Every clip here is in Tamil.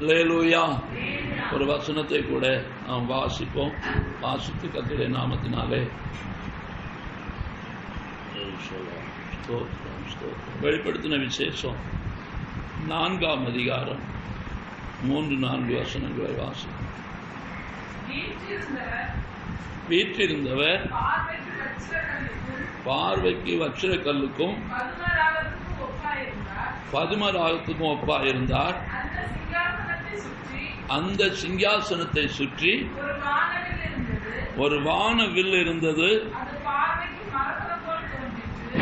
அல்லேலூயா. ஒரு வசனத்தை கூட நாம் வாசிப்போம். வாசித்து கர்த்தருடைய நாமத்தினாலே வெளிப்படுத்தின விசேஷம் 4ஆம் அதிகாரம் 3-4 வசனங்களை வாசிப்போம். வீற்றிருந்தவர் பார்வைக்கு வச்சிர கல்லுக்கும் பதுமராகத்துக்கும் ஒப்பாயிருந்தார். அந்த சிங்காசனத்தை சுற்றி ஒரு வானவில் இருந்தது.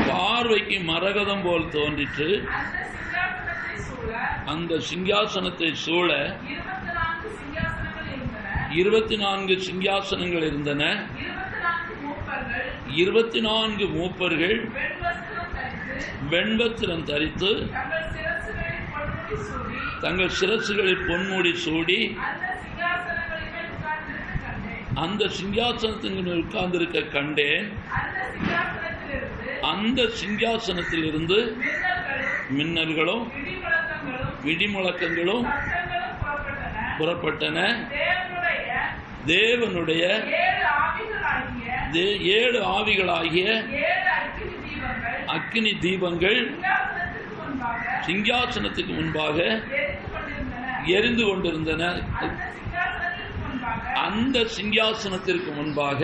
பார்வைக்கு மரகதம் போல் தோன்றிற்று. அந்த சிங்காசனத்தை சூழ 24 சிங்காசனங்கள் இருந்தன. 24 மூப்பர்கள் வெண்வஸ்திரம் தரித்து தங்கள் சிரசுகளில் பொன்முடி சூடி அந்த சிங்காசனத்தின் உட்கார்ந்திருக்க கண்டேன். அந்த சிங்காசனத்தில் இருந்து மின்னல்களும் இடிமுழக்கங்களும் புறப்பட்டன. தேவனுடைய 7 ஆவிகளாகிய அக்கினி தீபங்கள் சிங்காசனத்துக்கு முன்பாக எரிந்து கொண்டிருந்தன. அந்த சிங்காசனத்திற்கு முன்பாக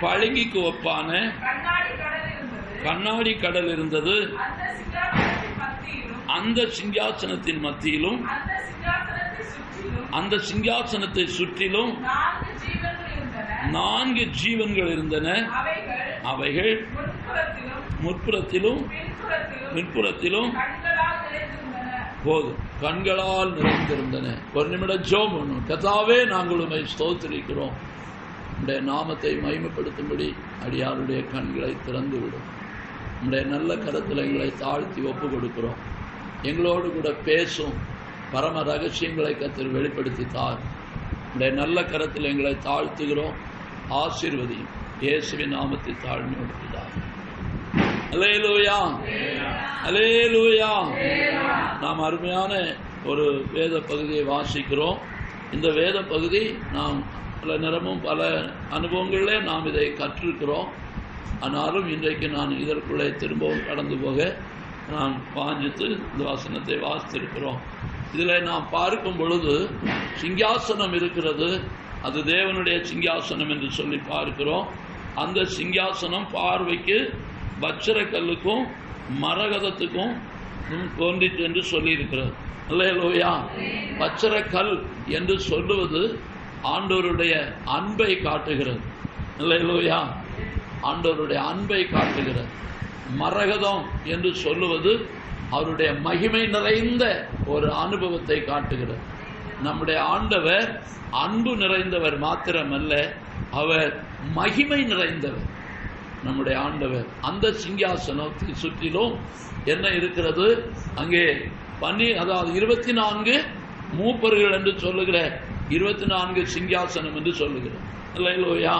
பளிங்குக்கு ஒப்பான கண்ணாடி கடல் இருந்தது. அந்த சிங்காசனத்தின் மத்தியிலும் அந்த சிங்காசனத்தை சுற்றிலும் 4 ஜீவன்கள் இருந்தன. அவைகள் முற்புறத்திலும் பின்புறத்திலும் கண்களால் நிறைந்திருந்தன. ஒரு நிமிடம் ஜெபம் பண்ணும். கர்த்தாவே, நாங்கள் உம்மை ஸ்தோத்திரிக்கிறோம். உம்முடைய நாமத்தை மகிமைப்படுத்தும்படி அடியாருடைய கண்களை திறந்து விடும். உம்முடைய நல்ல கரத்தில் எங்களை தாழ்த்தி ஒப்பு கொடுக்கிறோம். எங்களோடு கூட பேசும் பரம ரகசியங்களை கர்த்தர் வெளிப்படுத்தித்தார். உம்முடைய நல்ல கரத்தில் எங்களை தாழ்த்துகிறோம். ஆசீர்வதி. இயேசுவின் நாமத்தை தாழ்மையோடு பிதாவே. அல்லேலூயா, அல்லேலூயா. நாம் அருமையான ஒரு வேத பகுதியை வாசிக்கிறோம். இந்த வேத பகுதி நாம் பல நேரமும் பல அனுபவங்களிலே நாம் இதை கற்றிருக்கிறோம். ஆனாலும் இன்றைக்கு நான் இதற்குள்ளே திரும்பவும் கடந்து போக நான் வாஞ்சித்து இந்த வசனத்தை வாசித்திருக்கிறோம். இதில் நாம் பார்க்கும் பொழுது சிங்காசனம் இருக்கிறது. அது தேவனுடைய சிங்காசனம் என்று சொல்லி பார்க்கிறோம். அந்த சிங்காசனம் பார்வைக்கு வச்சிரக்கல்லுக்கும் மரகதத்துக்கும் தோன்றிற்று என்று சொல்லி இருக்கிறது. அல்லேலூயா. வச்சிரக்கல் என்று சொல்லுவது ஆண்டவருடைய அன்பை காட்டுகிறது. அல்லேலூயா. ஆண்டவருடைய அன்பை காட்டுகிறது. மரகதம் என்று சொல்லுவது அவருடைய மகிமை நிறைந்த ஒரு அனுபவத்தை காட்டுகிறது. நம்முடைய ஆண்டவர் அன்பு நிறைந்தவர் மாத்திரமல்ல, அவர் மகிமை நிறைந்தவர். நம்முடைய ஆண்டவர் அந்த சிங்காசனத்தை சுற்றிலும் என்ன இருக்கிறது? அங்கே 24 மூப்பர்கள் என்று சொல்லுகிற 24 சிங்காசனம் என்று சொல்லுகிறோம். அல்லேலூயா.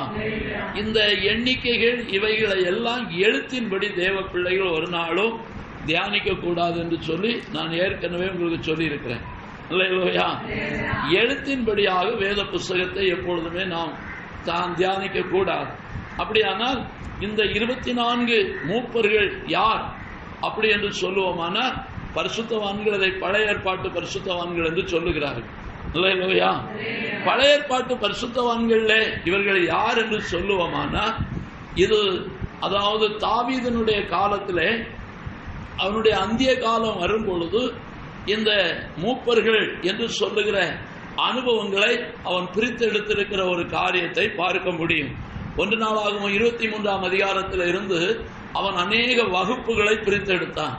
இந்த எண்ணிக்கைகள் இவைகளை எல்லாம் எழுத்தின்படி தேவ பிள்ளைகள் ஒரு நாளும் தியானிக்க கூடாது என்று சொல்லி நான் ஏற்கனவே உங்களுக்கு சொல்லி இருக்கிறேன். அல்லேலூயா. எழுத்தின்படியாக வேத புஸ்தகத்தை எப்பொழுதுமே நாம் தான் தியானிக்க கூடாது. அப்படியானால் இந்த 24 மூப்பர்கள் யார் அப்படி என்று சொல்லுவோமானால் பரிசுத்தவான்கள் அதை பழைய ஏற்பாட்டு பரிசுத்தவான்கள் என்று சொல்லுகிறார்கள். அல்லேலூயா. பழைய ஏற்பாட்டு பரிசுத்தவான்கள்ல இவர்கள் யார் என்று சொல்லுவோமானால் இது அதாவது தாவீதனுடைய காலத்திலே அவனுடைய அந்திய காலம் வரும் பொழுது இந்த மூப்பர்கள் என்று சொல்லுகிற அனுபவங்களை அவன் பிரித்தெடுத்திருக்கிற ஒரு காரியத்தை பார்க்க முடியும். 1 நாளாகமம் 23ஆம் அதிகாரத்தில் இருந்து அவன் அநேக வகுப்புகளை பிரித்தெடுத்தான்.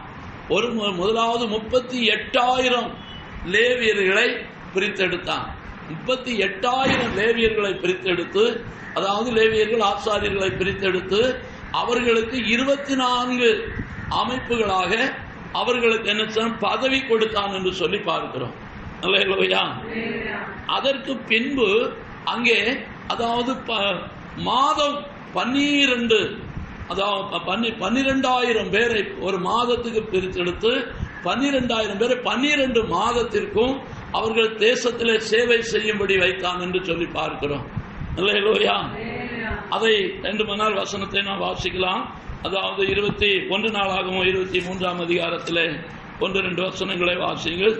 முதலாவது 38,000 லேவியர்களை பிரித்தெடுத்தான். 38,000 லேவியர்களை பிரித்தெடுத்து, அதாவது லேவியர்கள் ஆசாரியர்களை பிரித்தெடுத்து அவர்களுக்கு 24 அமைப்புகளாக அவர்களுக்கு என்ன பதவி கொடுத்தான் என்று சொல்லி பார்க்கிறோம். அல்லேலூயா. அதற்கு பின்பு அங்கே அதாவது மாதம் 12 அதாவது 12,000 பேரை ஒரு மாதத்துக்கு பிரித்தெடுத்து 12,000 பேரை 12 மாதத்திற்கும் அவர்கள் தேசத்திலே சேவை செய்யும்படி வைத்தான் என்று சொல்லி பார்க்கிறோம். அல்லேலூயா. அதை 2 மணி வசனத்தை நாம் வாசிக்கலாம். அதாவது 21 நாளாகவும் 23ஆம் அதிகாரத்திலே 1-2 வசனங்களை வாசிங்கள்.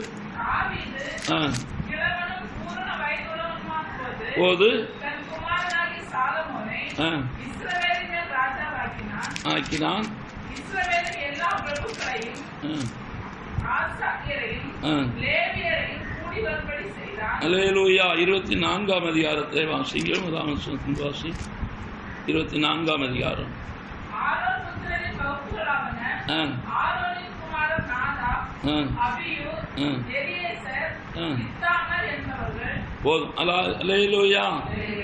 போது ஆக்கினான். அல்லேலூயா. 24ஆம் அதிகாரத்தை வாசிங்கள். 24ஆம் அதிகாரம். போதும். அல்லேலூயா.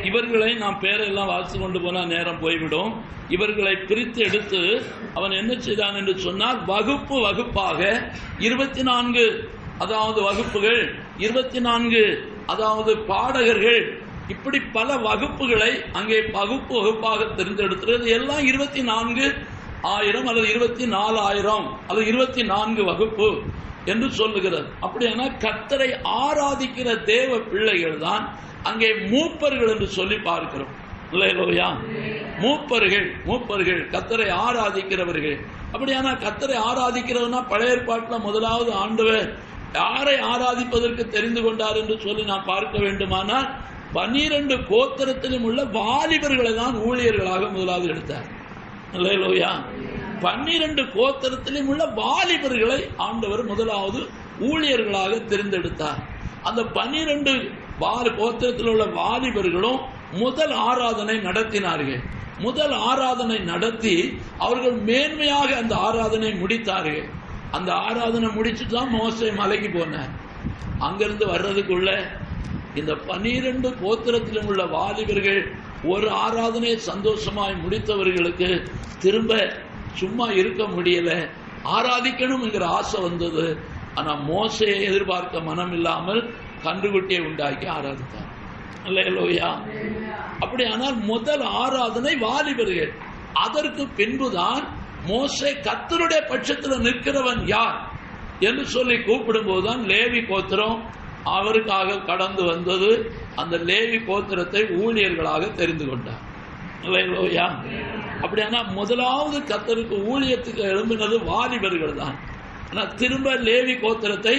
இவர்களை நாம் பேரெல்லாம் வாசித்து கொண்டு போனால் நேரம் போய்விடும். இவர்களை பிரித்து எடுத்து அவன் என்ன செய்தான் என்று சொன்னால், வகுப்பு வகுப்பாக 24, அதாவது வகுப்புகள் 24, அதாவது பாடகர்கள், இப்படி பல வகுப்புகளை அங்கே வகுப்பு வகுப்பாக தெரிந்தெடுத்துறது. எல்லாம் 24,000 அல்லது 24,000 அல்லது 24 வகுப்பு என்று சொல்லுகிறது. அப்படியானா கர்த்தரை ஆராதிக்கிற தேவ பிள்ளைகள் தான் அங்கே மூப்பர்கள் என்று சொல்லி பார்க்கிறோம். அல்லேலூயா. மூப்பர்கள் கர்த்தரை ஆராதிக்கிறவர்கள். அப்படியானா கர்த்தரை ஆராதிக்கிறதுனா பழைய ஏற்பாட்டில் முதலாவது ஆண்டவர் யாரை ஆராதிப்பதற்கு தெரிந்து கொண்டார் என்று சொல்லி நாம் பார்க்க வேண்டுமானால் 12 கோத்திரத்திலும் உள்ள வாலிபர்களை தான் ஊழியர்களாக முதலாவது எடுத்தார். அல்லேலூயா. 12 கோத்திரத்திலும் உள்ள வாலிபர்களை ஆண்டவர் முதலாவது ஊழியர்களாக தெரிந்தெடுத்தார். அந்த 12 கோத்திரத்தில் உள்ள வாலிபர்களும் முதல் ஆராதனை நடத்தினார்கள். முதல் ஆராதனை நடத்தி அவர்கள் மேன்மையாக அந்த ஆராதனை முடித்தார்கள். அந்த ஆராதனை முடிச்சுட்டு தான் மோசே மலைக்கு போனார். அங்கிருந்து வர்றதுக்குள்ள இந்த 12 கோத்திரத்திலும் உள்ள வாலிபர்கள் ஒரு ஆராதனையை சந்தோஷமாய் முடித்தவர்களுக்கு திரும்ப சும்மா இருக்க முடியல, ஆராதிக்கணும் என்கிற ஆசை வந்தது. ஆனா மோசையை எதிர்பார்க்க மனம் இல்லாமல் கன்றுக்குட்டியை உண்டாக்கி ஆராதித்தார். அல்லேலூயா. அப்படியானால் முதல் ஆராதனை வாலிபர்கள். அதற்கு பின்புதான் மோசே கர்த்தருடைய பட்சத்தில் நிற்கிறவன் யார் என்று சொல்லி கூப்பிடும் போதுதான் லேவி கோத்திரம் அவருக்காக கடந்து வந்தது. அந்த லேவி கோத்திரத்தை ஊழியர்களாக தெரிந்து கொண்டார். அல்லேலூயா. அப்படியானா முதலாவது கர்த்தருக்கு ஊழியத்துக்கு எழும்பினது வாலிபர்கள் தான். ஆனால் திரும்ப லேவி கோத்திரத்தை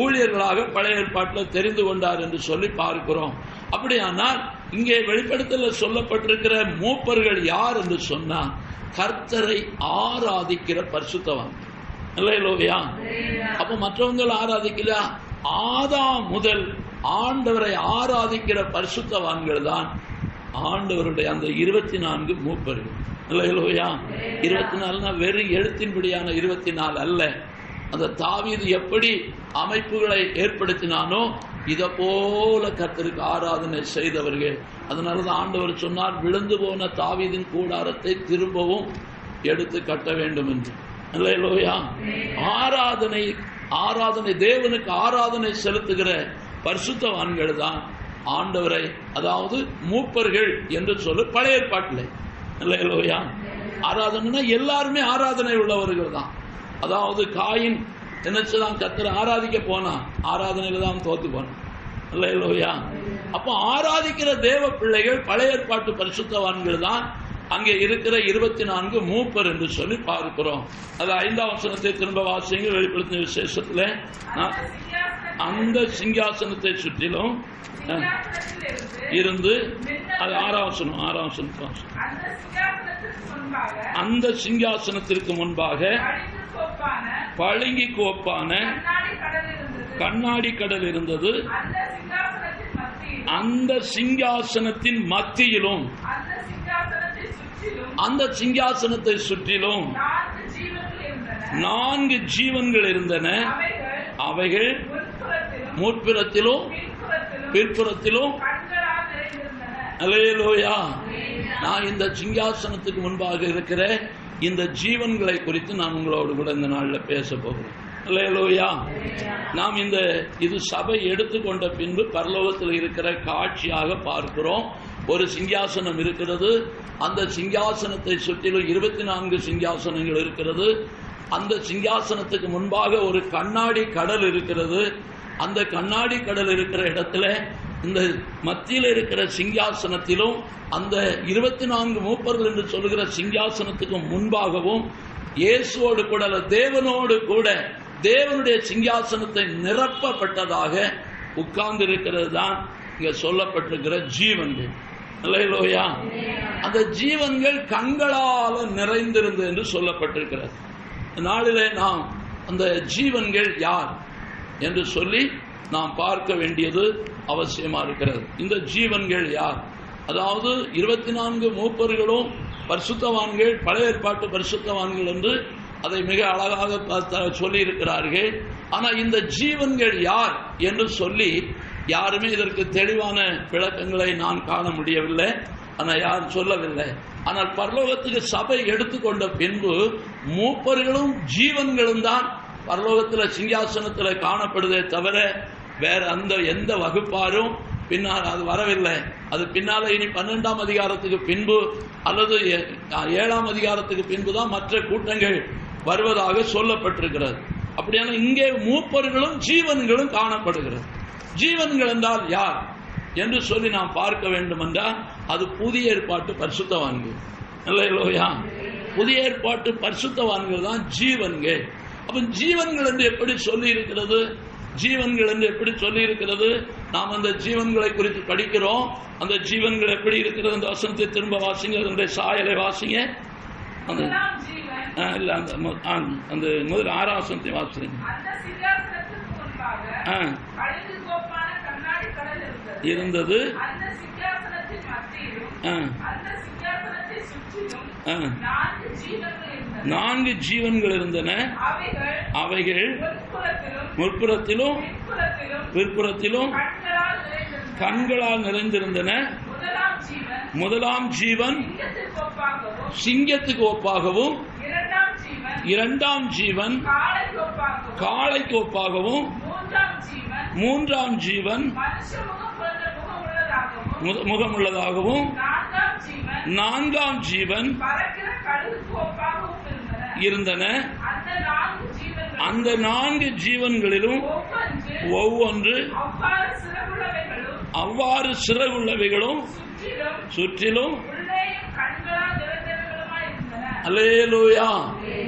ஊழியர்களாக பழைய ஏற்பாட்டில் தெரிந்து கொண்டார் என்று சொல்லி பார்க்கிறோம். அப்படியானால் இங்கே வெளிப்படுத்தல சொல்லப்பட்டிருக்கிற மூப்பர்கள் யார் என்று சொன்னா, கர்த்தரை ஆராதிக்கிற பரிசுத்தவான். அல்லேலூயா. அப்ப மற்றவங்க ஆராதிக்கல, ஆதாம் முதல் ஆண்டவரை ஆராதிக்கிற பரிசுத்தவான்கள் தான் ஆண்டவருடைய அந்த 24 மூப்பர்கள். அல்லேலூயா. 24 வெறும் எழுத்தின்படியான 24 அல்ல. அந்த தாவீது எப்படி அமைப்புகளை ஏற்படுத்தினானோ இதை போல கர்த்தருக்கு ஆராதனை செய்தவர்கள். அதனாலதான் ஆண்டவர் சொன்னார், விழுந்து போன தாவீதின் கூடாரத்தை திரும்பவும் எடுத்து கட்ட வேண்டும் என்று. அல்லேலூயா. ஆராதனை தேவனுக்கு ஆராதனை செலுத்துகிற பரிசுத்தவான்கள் தான் ஆண்டவரை, அதாவது மூப்பர்கள் என்று சொல்லு பழைய ஏற்பாட்டில். அல்லேலூயா. ஆராதனைனா எல்லாருமே ஆராதனை உள்ளவர்கள் தான். அதாவது காயின் நினைச்சுதான் கர்த்தரை ஆராதிக்க போனா, ஆராதனையில தான் தோத்து போனான். அல்லேலூயா. அப்போ ஆராதிக்கிற தேவ பிள்ளைகள் பழைய ஏற்பாட்டு பரிசுத்தவான்கள் தான் அங்கே இருக்கிற 24 மூப்பர் என்று சொல்லி பார்க்கிறோம். அது 5ஆம் வசனத்தை திரும்ப வாசிங்க. வெளிப்படுத்தின விசேஷத்துல அந்த சிங்காசனத்தை சுற்றிலும் இருந்து, அது 6ஆம் வசனம், அந்த சிங்காசனத்திற்கு முன்பாக பளிங்கு கோப்பான கண்ணாடி கடல் இருந்தது. அந்த சிங்காசனத்தின் மத்தியிலும் அந்த சிங்காசனத்தை சுற்றிலும் 4 ஜீவன்கள் இருந்தன. அவைகள் முற்புறத்திலும் பிற்புறத்திலும். அல்லேலூயா. நான் இந்த சிங்காசனத்துக்கு முன்பாக இருக்கிற இந்த ஜீவன்களை குறித்து நான் உங்களோடு கூட இந்த நாளில் பேச போகிறேன். அல்லேலூயா. நாம் இது சபை எடுத்துக்கொண்ட பின்பு பரலோகத்தில் இருக்கிற காட்சியாக பார்க்கிறோம். ஒரு சிங்காசனம் இருக்கிறது. அந்த சிங்காசனத்தை சுற்றிலும் 24 சிங்காசனங்கள் இருக்கிறது. அந்த சிங்காசனத்துக்கு முன்பாக ஒரு கண்ணாடி கடல் இருக்கிறது. அந்த கண்ணாடி கடல் இருக்கிற இடத்துல இந்த மத்தியில் இருக்கிற சிங்காசனத்திலும் அந்த 24 மூப்பர்கள் என்று சொல்லுகிற சிங்காசனத்துக்கு முன்பாகவும் இயேசுவோடு கூட தேவனோடு கூட தேவனுடைய சிங்காசனத்தை நிரப்பப்பட்டதாக உட்கார்ந்து இருக்கிறது தான் இங்க சொல்லப்பட்டிருக்கிற ஜீவன்கள். அல்லேலூயா. அந்த ஜீவன்கள் கண்களால் நிறைந்திருந்தது என்று சொல்லப்பட்டிருக்கிறது. நாளிலே நாம் அந்த ஜீவன்கள் யார் என்று சொல்லி நாம் பார்க்க வேண்டியது அவசியமா இருக்கிறது. இந்த ஜீவன்கள் யார்? அதாவது 24 மூப்பர்களும் பரிசுத்தவான்கள், பழைய ஏற்பாட்டு பரிசுத்தவான்கள் என்று அதை மிக அழகாக சொல்லி இருக்கிறார்கள். ஆனால் இந்த ஜீவன்கள் யார் என்று சொல்லி யாருமே இதற்கு தெளிவான விளக்கங்களை நான் காண முடியவில்லை. ஆனால் யாரும் சொல்லவில்லை. ஆனால் பரலோகத்துக்கு சபை எடுத்துக்கொண்ட பின்பு மூப்பர்களும் ஜீவன்களும் தான் பரலோகத்தில் சிங்காசனத்தில் காணப்படுதே தவிர வேற அந்த எந்த வகுப்பாரும் பின்னால் அது வரவில்லை. அது பின்னால இனி 12ஆம் அதிகாரத்துக்கு பின்பு அல்லது 7ஆம் அதிகாரத்துக்கு பின்பு தான் மற்ற கூட்டங்கள் வருவதாக சொல்லப்பட்டிருக்கிறது. அப்படியான இங்கே மூப்பர்களும் ஜீவன்களும் காணப்படுகிறது. ஜீவன்கள் என்றால் யார் என்று சொல்லி நாம் பார்க்க வேண்டும் என்றால் அது புதிய ஏற்பாட்டு பரிசுத்தவான்கள். அல்லேலூயா. புதிய ஏற்பாட்டு பரிசுத்தவான்கள் தான் ஜீவன்கள். அப்ப ஜீவன்கள் என்று எப்படி சொல்லி இருக்கிறது? ஜீவன்கள் என்று எப்படி சொல்லி இருக்கிறது? நாம் அந்த ஜீவன்களை குறித்து படிக்கிறோம். அந்த ஜீவன்கள் எப்படி இருக்கிறது? அந்த வசனத்தை திரும்ப வாசிங்க, அதனுடைய சாயலை வாசிங்க. அந்த இல்ல அந்த முதல் 6ஆம் வசனத்தை வாசிங்க. இருந்தது. 4 ஜீவன்கள் இருந்தன. அவைகள் முற்புறத்திலும் பிற்புறத்திலும் கண்களால் நிறைந்திருந்தன. முதலாம் ஜீவன் சிங்கத்துக்கு ஒப்பாகவும், 2ஆம் ஜீவன் காளைக்கு ஒப்பாகவும், 3ஆம் ஜீவன் முகமுள்ளதாகவும், 4ஆம் ஜீவன் இருந்தன. அந்த 4 ஜீவன்களிலும் ஒவ்வொன்று அவ்வாறு சிறகுள்ளவைகளும் சுற்றிலும். அல்லேலூயா.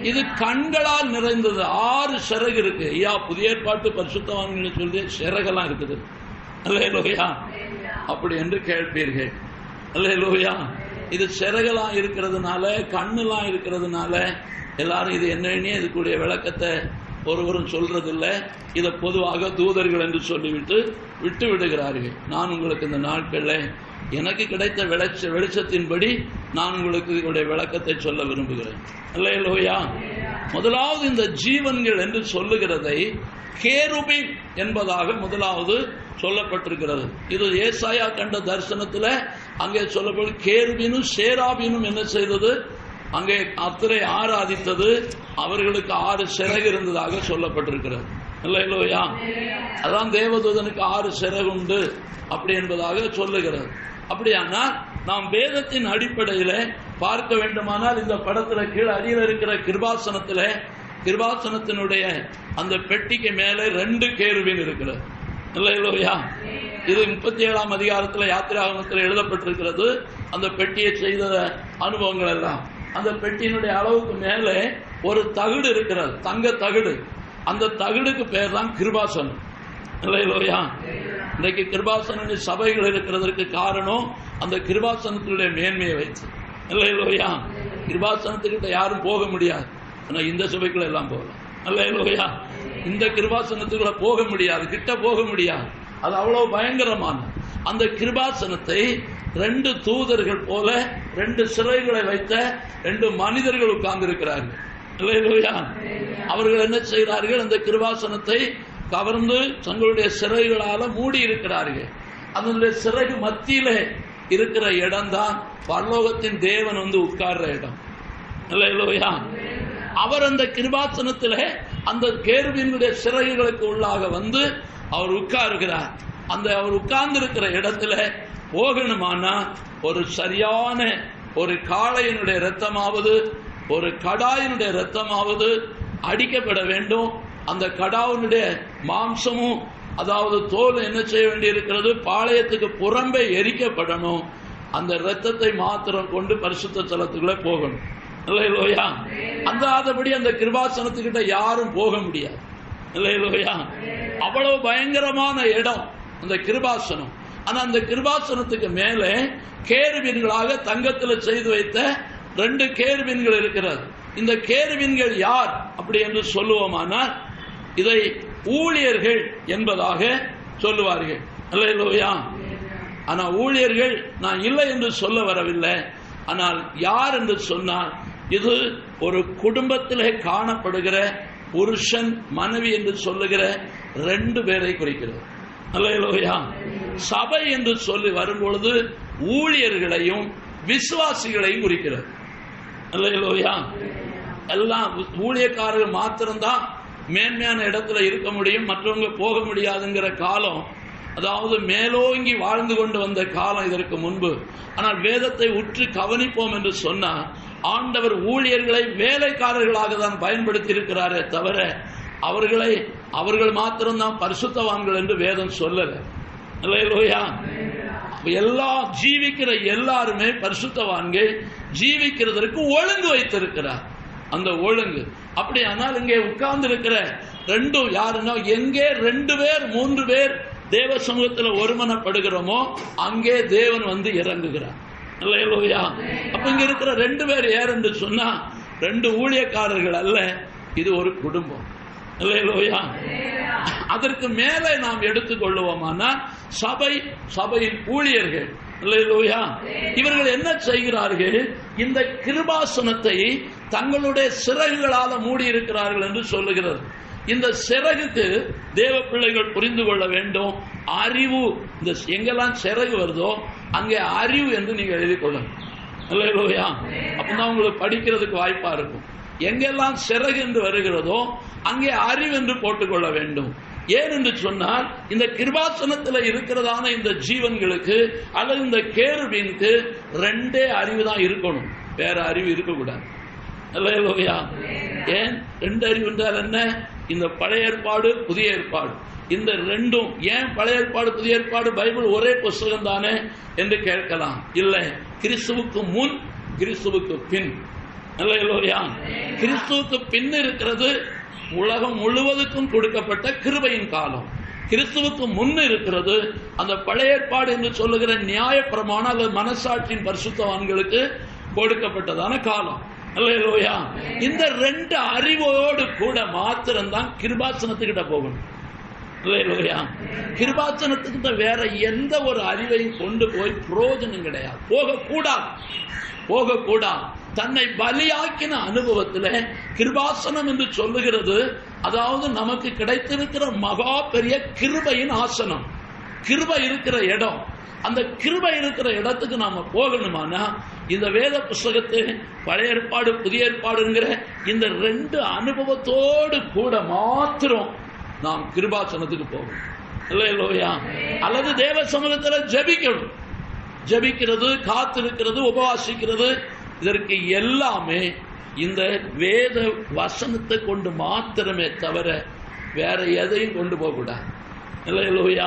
இது கண்களால் நிறைந்தது. 6 சிறகு இருக்கு. ஐயா, புதிய ஏற்பாட்டு பரிசுத்தவான்கள் சொல்லி சிறகெல்லாம் இருக்குது. அல்லேலூயா. அப்படி என்று கேட்பீர்கள். அல்லேலூயா. இது சிறகெல்லாம் இருக்கிறதுனால, கண்ணெல்லாம் இருக்கிறதுனால எல்லாரும் இது என்னன்னே இதுக்குரிய விளக்கத்தை ஒருவரும் சொல்றதில்லை. இதை பொதுவாக தூதர்கள் என்று சொல்லிவிட்டு விட்டு விடுகிறார்கள். நான் உங்களுக்கு இந்த நாட்களில் எனக்கு கிடைத்த வெளிச்சத்தின்படி நான் உங்களுக்கு இதனுடைய விளக்கத்தை சொல்ல விரும்புகிறேன். அல்லேலூயா. முதலாவது இந்த ஜீவன்கள் என்று சொல்லுகிறதை கேருபீன் என்பதாக முதலாவது சொல்லப்பட்டிருக்கிறது. இது ஏசாயா கண்ட தரிசனத்தில் அங்கே சொல்லப்படும். கேருபீனும் சேராபீனும் என்ன செய்தது? அங்கே கர்த்தரை ஆராதித்தது. அவர்களுக்கு 6 சிறகு இருந்ததாக சொல்லப்பட்டிருக்கிறது. அல்லேலூயா. அதான் தேவதூதனுக்கு 6 சிறகு உண்டு அப்படி என்பதாக சொல்லுகிறது. அப்படியானால் நாம் வேதத்தின் அடிப்படையில் பார்க்க வேண்டுமானால் இந்த படத்தில் கீழே அடியில் இருக்கிற கிருபாசனத்தினுடைய அந்த பெட்டிக்கு மேலே 2 கேருபீன் இருக்கிறது. அல்லேலூயா. இது 37ஆம் அதிகாரத்தில் யாத்திராகமத்தில் எழுதப்பட்டிருக்கிறது. அந்த பெட்டியை செய்த அனுபவங்கள் எல்லாம். அந்த பெட்டியினுடைய அளவுக்கு மேலே ஒரு தகடு இருக்கிறது, தங்க தகடு. அந்த தகடுக்கு பேர் தான் கிருபாசனம். அல்லேலூயா. இன்றைக்கு கிருபாசன சபைகள் இருக்கிறதற்கு காரணம் அந்த கிருபாசனத்தினுடைய மேன்மையை வைத்து. அல்லேலூயா. கிருபாசனத்துக்கிட்ட யாரும் போக முடியாது. ஆனால் இந்த சபைக்குள்ள எல்லாம் போகலாம். அல்லேலூயா. இந்த கிருபாசனத்துக்குள்ள போக முடியாது, கிட்ட போக முடியாது. அது அவ்வளவு பயங்கரமான அந்த கிருபாசனத்தை 2 தூதர்கள் போல 2 சிறைகளை வைத்த 2 மனிதர்கள் உட்கார்ந்து இருக்கிறார்கள். அல்லேலூயா. அவர்கள் என்ன செய்கிறார்கள்? அந்த கிருபாசனத்தை கவர்ந்து தங்களுடைய சிறைகளால மூடி இருக்கிறார்கள். அதனுடைய சிறகு மத்தியில இருக்கிற இடம் தான் பரலோகத்தின் தேவன் வந்து உட்கார்ற இடம். அல்லேலூயா. அவர் அந்த கிருபாசனத்தில் அந்த கேருபீனுடைய சிறகுகளுக்கு உள்ளாக வந்து அவர் உட்காருகிறார். அந்த அவர் உட்கார்ந்து இருக்கிற இடத்துல போகணுமானா ஒரு சரியான ஒரு காளையினுடைய இரத்தமாவது, ஒரு கடாயினுடைய இரத்தமாவது, அடிக்கப்பட வேண்டும். அந்த கடாவினுடைய மாம்சமும் அதாவது தோல் என்ன செய்ய வேண்டி இருக்கிறது, பாளையத்துக்கு புறம்பே எரிக்கப்படணும். அந்த இரத்தத்தை மாத்திரம் கொண்டு பரிசுத்த ஸ்தலத்துக்குள்ள போகணும். இல்லையா? அந்தாதபடி அந்த கிருபாசனத்துக்கிட்ட யாரும் போக முடியாது. இல்லையா? அவ்வளவு பயங்கரமான இடம் அந்த கிருபாசனம். ஆனா அந்த கிருபாசனத்துக்கு மேலே கேருபீன்களாக தங்கத்தில் செய்து வைத்த 2 கேருபீன்கள் இருக்கிறது. இந்த கேருபீன்கள் யார் அப்படி என்று சொல்லுவோமானால் இதை ஊழியர்கள் என்பதாக சொல்லுவார்கள். அல்லேலூயா. ஆனா ஊழியர்கள் நான் இல்லை என்று சொல்ல வரவில்லை. ஆனால் யார் என்று சொன்னால் இது ஒரு குடும்பத்திலே காணப்படுகிற புருஷன் மனைவி என்று சொல்லுகிற 2 பேரை குறிக்கிறது. அல்லேலூயா. சபை என்று சொல்லி வரும்பொழுது ஊழியர்களையும் விசுவாசிகளையும் குறிக்கிறது. அல்லேலூயா. எல்லாம் ஊழியக்காரர்கள் மாத்திரம்தான் மேன்மையான இடத்துல இருக்க முடியும், மற்றவங்க போக முடியாதுங்கிற காலம், அதாவது மேலோங்கி வாழ்ந்து கொண்டு வந்த காலம் இதற்கு முன்பு. ஆனால் வேதத்தை உற்று கவனிப்போம் என்று சொன்னால் ஆண்டவர் ஊழியர்களை வேலைக்காரர்களாக தான் பயன்படுத்தி இருக்கிறாரே தவிர அவர்கள் மாத்திரம்தான் பரிசுத்தவான்கள் என்று வேதம் சொல்லல. அல்லேலூயா. எல்லா ஜீவிக்கிற எல்லாருமே பரிசுத்தவான்கள், ஜீவிக்கிறதற்கு ஒழுங்கு வைத்திருக்கிறார். அந்த ஒழுங்கு அப்படியானால் இங்கே உட்கார்ந்து இருக்கிற 2 யாருன்னா, எங்கே 2 பேர் 3 பேர் தேவ சமூகத்தில் ஒருமனப்படுகிறோமோ அங்கே தேவன் வந்து இறங்குகிறார். அல்லேலூயா. அப்ப இங்க இருக்கிற 2 பேர் யார் என்று சொன்னா 2 ஊழியக்காரர்கள் அல்ல, இது ஒரு குடும்பம். அல்லேலூயா. அதற்கு மேலே நாம் எடுத்துக்கொள்ளுவோமானா சபையின் ஊழியர்கள். அல்லேலூயா. இவர்கள் என்ன செய்கிறார்கள், இந்த கிருபாசனத்தை தங்களுடைய சிறகுகளால மூடி இருக்கிறார்கள் என்று சொல்லுகிறது. இந்த சிறகுக்கு தேவ பிள்ளைகள் புரிந்து கொள்ள வேண்டும். அறிவு, இந்த எங்கெல்லாம் சிறகு வருதோ அங்கே அறிவு என்று நீங்க எழுதி கொள்ளணும். அல்லேலூயா. அப்பதான் உங்களுக்கு படிக்கிறதுக்கு வாய்ப்பா இருக்கும். எங்கெல்லாம் சிறகு என்று வருகிறதோ அங்கே அறிவு என்று போட்டுக்கொள்ள வேண்டும். ஏன் என்று சொன்னால் இந்த கிருபாசனத்தில் இருக்கிறதான இந்த ஜீவன்களுக்கு அல்லது இந்த கேருபீனுக்கு 2 அறிவு தான் இருக்கணும், வேற அறிவு இருக்கக்கூடாது. அல்லேலூயா. ஏன் 2 அறிவு என்றால் என்ன? இந்த பழைய ஏற்பாடு புதிய ஏற்பாடு இந்த 2ம் ஏன் பழைய ஏற்பாடு புதிய ஏற்பாடு பைபிள் ஒரே புஸ்தகம் தானே என்று கேட்கலாம். இல்லை, கிறிஸ்துவுக்கு முன் கிறிஸ்துவுக்கு பின். அல்லேலூயா. கிறிஸ்துவுக்கு பின் இருக்கிறது உலகம் முழுவதுக்கும் கொடுக்கப்பட்ட கிருபையின் காலம். கிறிஸ்துவுக்கு முன் இருக்கிறது அந்த பழைய ஏற்பாடு என்று சொல்லுகிற நியாயப்பிரமாணம் அல்லது மனசாட்சியின் பரிசுத்தவான்களுக்கு கொடுக்கப்பட்டதான காலம். அல்லேலூயா. இந்த 2 அறிவோடு கூட மாத்திரம்தான் கிருபாசனத்துக்கிட்ட போகணும். அல்லேலூயா. கிருபாசனத்துக்கிட்ட வேற எந்த ஒரு அறிவையும் கொண்டு போய் பிரயோஜனம் கிடையாது, போகக்கூடாது. தன்னை பலியாக்கின அனுபவத்தில் கிருபாசனம் என்று சொல்லுகிறது, அதாவது நமக்கு கிடைத்திருக்கிற மகா பெரிய கிருபையின் ஆசனம், கிருபை இருக்கிற இடம். அந்த கிருபை இருக்கிற இடத்துக்கு நாம போகணுமானா இந்த வேத புஸ்தகத்தை பழைய ஏற்பாடு புதிய ஏற்பாடுங்கிற இந்த 2 அனுபவத்தோடு கூட மாத்திரம் நாம் கிருபாசனத்துக்கு போகணும். அல்லேலூயா. அல்லது தேவ சமூகத்தில் ஜெபிக்கணும். ஜெபிக்கிறது, காத்திருக்கிறது, உபவாசிக்கிறது, இதற்கு எல்லாமே இந்த வேத வசனத்தை கொண்டு மாத்திரமே தவிர வேற எதையும் கொண்டு போகக்கூடாது. அல்லேலூயா.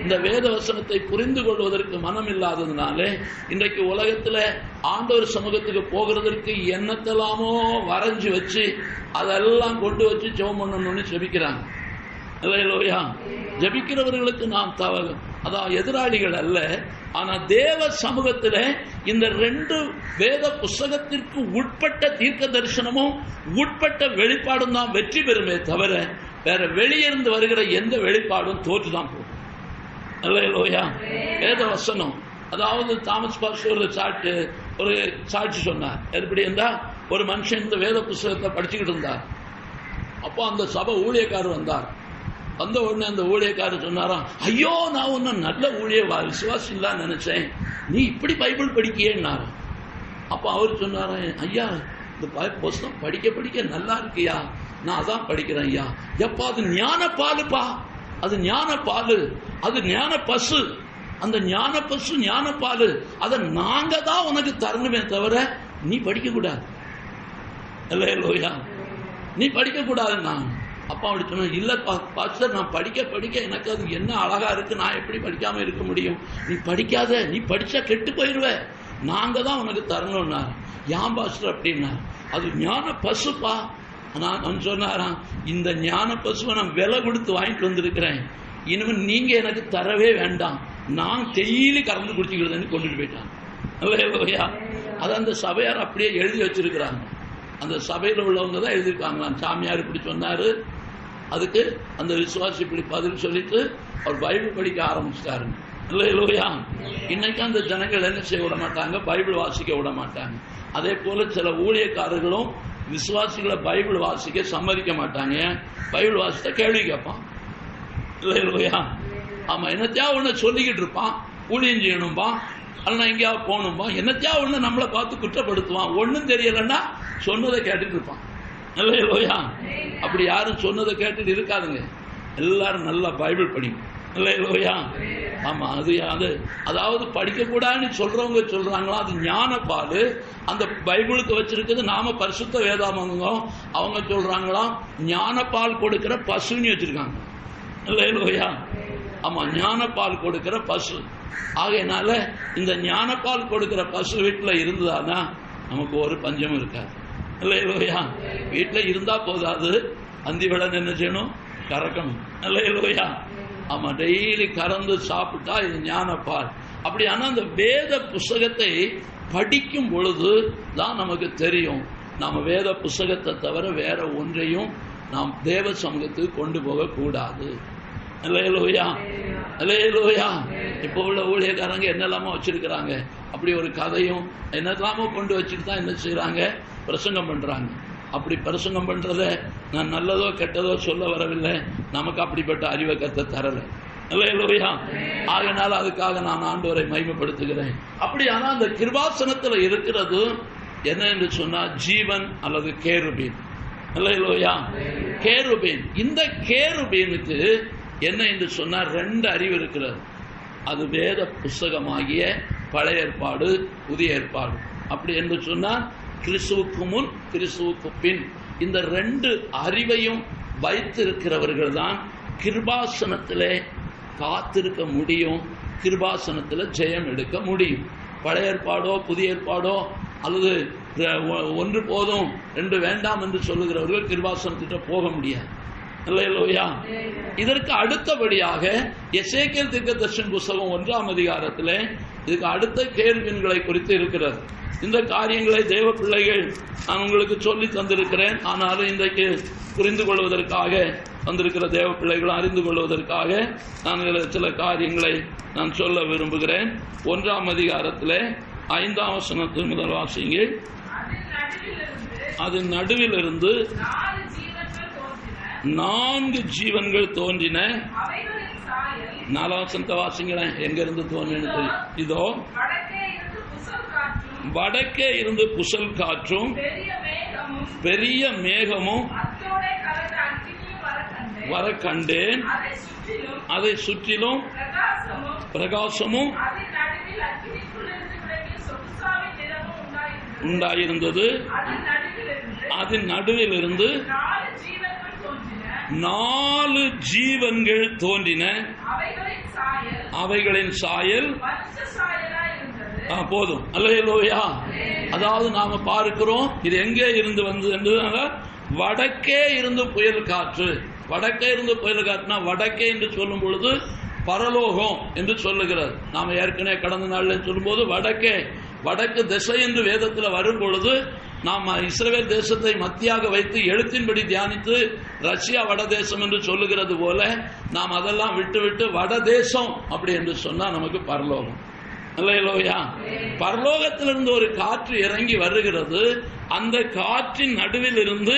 இந்த வேத வசனத்தை புரிந்து கொள்வதற்கு மனம் இல்லாததுனாலே இன்றைக்கு உலகத்தில் ஆண்டவர் சமூகத்துக்கு போகிறதற்கு என்னத்தெல்லாமோ வரைஞ்சி வச்சு அதெல்லாம் கொண்டு வச்சு ஜெபம் பண்ணணும்னு ஜெபிக்கிறாங்க. அல்லேலூயா. ஜெபிக்கிறவர்களுக்கு நாம் அதான் எதிராளிகள் அல்ல. ஆனா தேவ சமூகத்தில் இந்த 2 வேத புஸ்தகத்திற்கு உட்பட்ட தீர்க்க தரிசனமும் உட்பட்ட வெளிப்பாடும் தான் வெற்றி பெறுமே தவிர வேற வெளியிருந்து வருகிற எந்த வெளிப்பாடும் தோற்றுதான் போகும். அல்லேலூயா. வேத வசனம், அதாவது தாமஸ் பாஸ்டர் ஒரு சாட்சி சொன்னார். எப்படி இருந்தால் ஒரு மனுஷன் இந்த வேத புஸ்தகத்தை படிச்சுக்கிட்டு இருந்தார். அப்போ அந்த சபை ஊழியக்காரர் வந்தார். வந்த உடனே அந்த ஊழியக்காரர் சொன்னாராம், ஐயோ நான் ஒன்னும் நல்ல விசுவாசி இல்லான்னு நினைச்சேன், நீ இப்படி பைபிள் படிக்கியேன்னாராம். அப்போ அவர் சொன்னாராம், ஐயா இந்த புஸ்தகம் படிக்க நல்லா இருக்கியா, நான் அதான் படிக்கிறேன் ஐயா. எப்பா அது ஞான பாலுப்பா, அது ஞான பாலு, அது ஞான பசு, அந்த ஞான பசு ஞான பாலு அதை நாங்க தான் உனக்கு தரணுமே தவிர நீ படிக்க கூடாது. அல்லேலூயா. நீ படிக்கக்கூடாதுன்னா. அப்பா அப்படி சொன்ன, இல்லை பாஸ்டர் நான் படிக்க எனக்கு அது என்ன அழகா இருக்கு, நான் எப்படி படிக்காம இருக்க முடியும்? நீ படிக்காத, நீ படிச்சா கெட்டு போயிடுவ, நாங்க தான் உனக்கு தரணும்னா. ஏன் பாஸ்டர் அப்படின்னா, அது ஞான பசுப்பா. நான் சொன்னாராம், இந்த ஞான பசுவை நான் விலை கொடுத்து வாங்கிட்டு வந்திருக்கிறேன், இனிமேல் நீங்க எனக்கு தரவே வேண்டாம், நான் டெய்லி கறந்து குடிச்சுக்கிறதுன்னு கொண்டுட்டு போயிட்டான். இல்லையா? அது அந்த சபையார் அப்படியே எழுதி வச்சிருக்கிறாங்க. அந்த சபையில் உள்ளவங்க தான் எழுதியிருக்காங்களாம். சாமியார் இப்படி சொன்னாரு, அதுக்கு அந்த விசுவாசி இப்படி பதில் சொல்லிட்டு அவர் பைபிள் படிக்க ஆரம்பிச்சிட்டாருங்க. இல்லையா? இன்னைக்கு அந்த ஜனங்கள் என்ன செய்ய விட மாட்டாங்க, பைபிள் வாசிக்க விட மாட்டாங்க. அதே போல சில ஊழியக்காரர்களும் விசுவாசிகளை பைபிள் வாசிக்க சம்மதிக்க மாட்டாங்க. பைபிள் வாசித்த கேள்வி கேட்பான். இல்லையா? ஆமா, என்னத்தையா ஒன்று சொல்லிக்கிட்டு இருப்பான், ஊழியம் செய்யணும்பா, அல்ல எங்கேயாவது போகணும்பா, என்னத்தையா ஒன்று நம்மளை பார்த்து குற்றப்படுத்துவான். ஒன்றும் தெரியலைன்னா சொன்னதை கேட்டுட்டு இருப்பான். இல்லையா? அப்படி யாரும் சொன்னதை கேட்டுட்டு இருக்காதுங்க. எல்லாரும் நல்லா பைபிள் படிக்கும். இல்லையா? ஆமா, அது அதாவது படிக்கக்கூடாதுன்னு சொல்றவங்க சொல்றாங்களா, அது ஞானப்பால். அந்த பைபிளுக்கு வச்சிருக்கிறது நாம பரிசுத்த வேதாகமம். அவங்க சொல்றாங்களாம் ஞானப்பால் கொடுக்கிற பசுன்னு வச்சிருக்காங்க. இல்லையா? ஆமா, ஞானப்பால் கொடுக்கிற பசு. ஆகையினால இந்த ஞானப்பால் கொடுக்கிற பசு வீட்டில் இருந்ததானா நமக்கு ஒரு பஞ்சமும் இருக்காது. இல்லையா? வீட்டில் இருந்தா போதாது, அந்தி விளக்கு என்ன செய்யணும், கறக்கணும். இல்லையா? ஆமா, டெய்லி கறந்து சாப்பிட்டா இது ஞானப்பால். அப்படியானா அந்த வேத புஸ்தகத்தை படிக்கும் பொழுது தான் நமக்கு தெரியும், நாம வேத புஸ்தகத்தை தவிர வேற ஒன்றையும் நாம் தேவ சமூகத்துக்கு கொண்டு போக கூடாது. இல்லையா? இல்லையா? இப்போ உள்ள ஊழியக்காரங்க என்னெல்லாமோ வச்சிருக்கிறாங்க, அப்படி ஒரு கதையும் என்னெல்லாமோ கொண்டு வச்சுட்டு தான் என்ன செய்யறாங்க, பிரசங்கம் பண்றாங்க. அப்படி பிரசங்கம் பண்றத நான் நல்லதோ கெட்டதோ சொல்ல வரவில்லை, நமக்கு அப்படிப்பட்ட அறிவை கத்த தரல. இல்லையா? ஆகையினால அதுக்காக நான் ஆண்டவரை மகிமைப்படுத்துகிறேன். அப்படியானா அந்த கிருபாசனத்தில் இருக்கிறது என்ன என்று சொன்னா ஜீவன் அல்லது கேருபீன். இல்லையா? கேருபீன். இந்த கேருபீனுக்கு என்ன என்று சொன்னார், 2 அறிவு இருக்கிறது. அது வேத புஸ்தகமாகிய பழைய ஏற்பாடு, புதிய ஏற்பாடு. அப்படி என்று சொன்னால் கிறிஸ்துவுக்கு முன் கிறிஸ்துவுக்கு பின் இந்த 2 அறிவையும் வைத்திருக்கிறவர்கள் தான் கிருபாசனத்திலே காத்திருக்க முடியும், கிருபாசனத்தில் ஜெயம் எடுக்க முடியும். பழைய ஏற்பாடோ புதிய ஏற்பாடோ அல்லது 1 போதும் 2 வேண்டாம் என்று சொல்லுகிறவர்கள் கிருபாசனத்திட்ட போக முடியாது. இல்லையா? இதற்கு அடுத்தபடியாக எசேக்கியேல் தீர்க்கதரிசன புஸ்தகம் 1ஆம் அதிகாரத்தில் இதுக்கு அடுத்த கேள்விகளை குறித்து இருக்கிறது. இந்த காரியங்களை தேவ பிள்ளைகள் நான் உங்களுக்கு சொல்லி தந்திருக்கிறேன். ஆனாலும் இன்றைக்கு புரிந்து கொள்வதற்காக வந்திருக்கிற தேவ பிள்ளைகளும் அறிந்து கொள்வதற்காக நான் சில காரியங்களை நான் சொல்ல விரும்புகிறேன். 1ஆம் அதிகாரத்தில் 5ஆம் வசனத்தின் முதல் வாசிங்க. அது நடுவில் இருந்து 4 ஜீவன்கள் தோன்றின. 4ஆம் வசனத்தை வாசிங்களேன், எங்க இருந்து தோன்றினது? இதோ வடக்கே இருந்து புசல் காற்றும் பெரிய மேகமும் வர கண்டேன். அதை சுற்றிலும் பிரகாசமும் உண்டாயிருந்தது. அதன் நடுவில் இருந்து 4 ஜீவன்கள் தோன்றின. அவைகளின் சாயல் போதும். அல்லேலூயா. அதாவது நாம பார்க்கிறோம், இது எங்கே இருந்து வந்தது என்று, வடக்கே இருந்து புயல் காற்று. வடக்கே இருந்து புயல் காற்றுனா வடக்கே என்று சொல்லும் பொழுது பரலோகம் என்று சொல்லுகிறது. நாம ஏற்கனவே கடந்த நாளில் சொல்லும் போது வடக்கு திசை என்று வேதத்தில் வரும் பொழுது நாம் இஸ்ரவேல் தேசத்தை மத்தியாக வைத்து எழுத்தின்படி தியானித்து ரஷ்யா வடதேசம் என்று சொல்லுகிறது போல நாம் அதெல்லாம் விட்டு வடதேசம் அப்படி என்று சொன்னா நமக்கு பரலோகம். அல்லேலூயா. பரலோகத்திலிருந்து ஒரு காற்று இறங்கி வருகிறது. அந்த காற்றின் நடுவில் இருந்து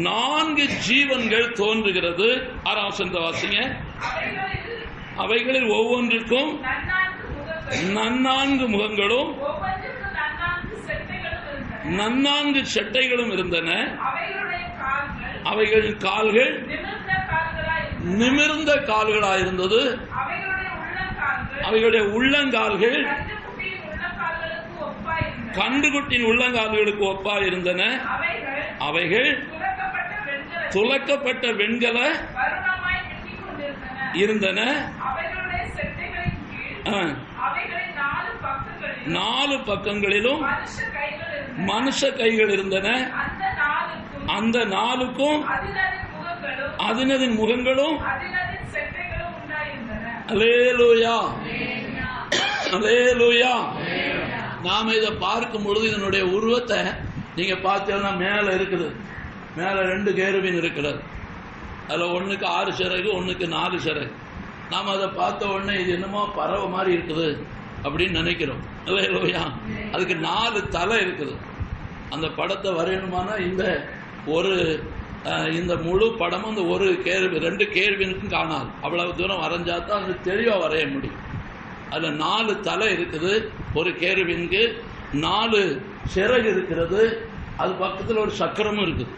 4 ஜீவன்கள் தோன்றுகிறது. 6ஆம் வசனத்தை வாசிங்க. அவைகளில் ஒவ்வொன்றுக்கும் 4 முகங்களும் 4 செட்டைகளும் இருந்தன. அவைகளின் கால்கள் நிமிர்ந்த கால்களாயிருந்தது. அவைகளுடைய உள்ளங்கால்கள் கண்டுகுட்டின் உள்ளங்கால்களுக்கு ஒப்பாய் இருந்தன. அவைகள் துலக்கப்பட்ட வெண்கல இருந்தன. 4 பக்கங்களிலும் மனுஷ கைகள் இருந்தன. அந்த 4க்கும் அதனதின் முகங்களும். அல்லேலூயா, அல்லேலூயா. நாம இதை பார்க்கும் பொழுது இதனுடைய உருவத்தை நீங்க பார்த்தீங்கன்னா மேல இருக்குது, மேல 2 கேருபீன் இருக்கிறது. அதுல ஒண்ணுக்கு 6 சிறகு, ஒண்ணுக்கு 4 சிறகு. நாம அதை பார்த்த உடனே இது என்னமோ பறவை மாதிரி இருக்குது அப்படின்னு நினைக்கிறோம். அல்லேலூயா. அதுக்கு 4 தலை இருக்குது. அந்த படத்தை வரையணுமானா இந்த முழு படமும் இந்த ஒரு கேள்வி 2 கேள்வினுக்கும் காணாது. அவ்வளவு தூரம் வரைஞ்சாதான் அது தெளிவா வரைய முடியும். அதுல 4 தலை இருக்குது. ஒரு கேருவினுக்கு 4 சிறகு இருக்கிறது. அது பக்கத்தில் ஒரு சக்கரமும் இருக்குது.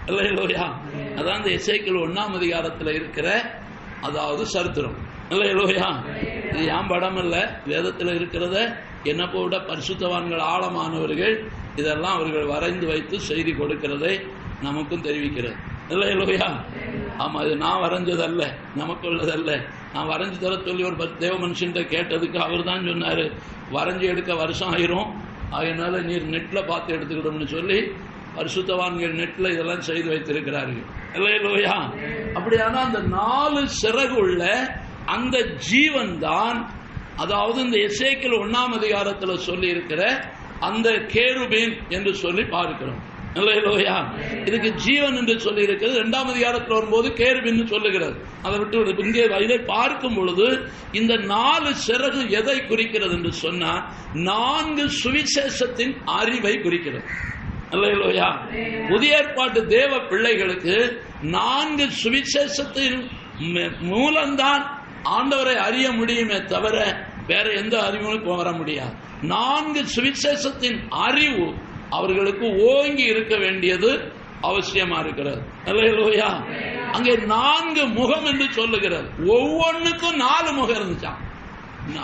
அல்லேலூயா. அதான் இந்த எசேக்கியேல் 1ஆம் அதிகாரத்தில் இருக்கிற அதாவது சரித்திரம். அல்லேலூயா. இது என் படம் இல்ல, வேதத்தில் இருக்கிறத என்ன போட பரிசுத்தவான்கள் ஆழமானவர்கள் இதெல்லாம் அவர்கள் வரைந்து வைத்து செய்தி கொடுக்கிறதை நமக்கும் தெரிவிக்கிறது. அல்லேலூயா. ஆமா, இது நான் வரைஞ்சதல்ல, நமக்கு உள்ளதல்ல. நான் வரைஞ்சு தர சொல்லி ஒரு தேவ மனுஷன்கிட்ட கேட்டதுக்கு அவர் தான் சொன்னாரு, வரைஞ்சி எடுக்க வருஷம் ஆயிரும், அதனால நீர் நெட்ல பார்த்து எடுத்துக்கிடும்னு சொல்லி பரிசுத்தவான்கள் நெட்ல இதெல்லாம் செய்து வைத்திருக்கிறார்கள். அல்லேலூயா. அப்படியான அந்த 4 சிறகு உள்ள அந்த ஜீவன் தான், அதாவது இந்த எசேக்கியேல் 1ஆம் அதிகாரத்தில் சொல்லி இருக்கிற அந்த கேருபீன் என்று சொல்லி பார்க்கிறோம். அல்லேலூயா. இதுக்கு ஜீவன் என்று சொல்லி இருக்கிறது. 2ஆம் அதிகாரத்தில் வரும்போது கேருபீன் சொல்லுகிறது. அதை விட்டு இங்கே இதை பார்க்கும் பொழுது இந்த 4 சிறகு எதை குறிக்கிறது என்று சொன்னா 4 சுவிசேஷத்தின் அறிவை குறிக்கிறது. அல்லேலூயா. புதிய ஏற்பாட்டு தேவ பிள்ளைகளுக்கு 4 சுவிசேஷத்தின் மூலம்தான் ஆண்டவரை அறிய முடியுமே தவிர வேற எந்த அறிவும் வர முடியாது. 4 சுவிசேஷத்தின் அறிவு அவர்களுக்கு ஓங்கி இருக்க வேண்டியது அவசியமா இருக்கிறது. அல்லேலூயா. அங்கே 4 முகம் என்று சொல்லுகிறது. ஒவ்வொன்றுக்கும் 4 முகம் இருந்துச்சான்.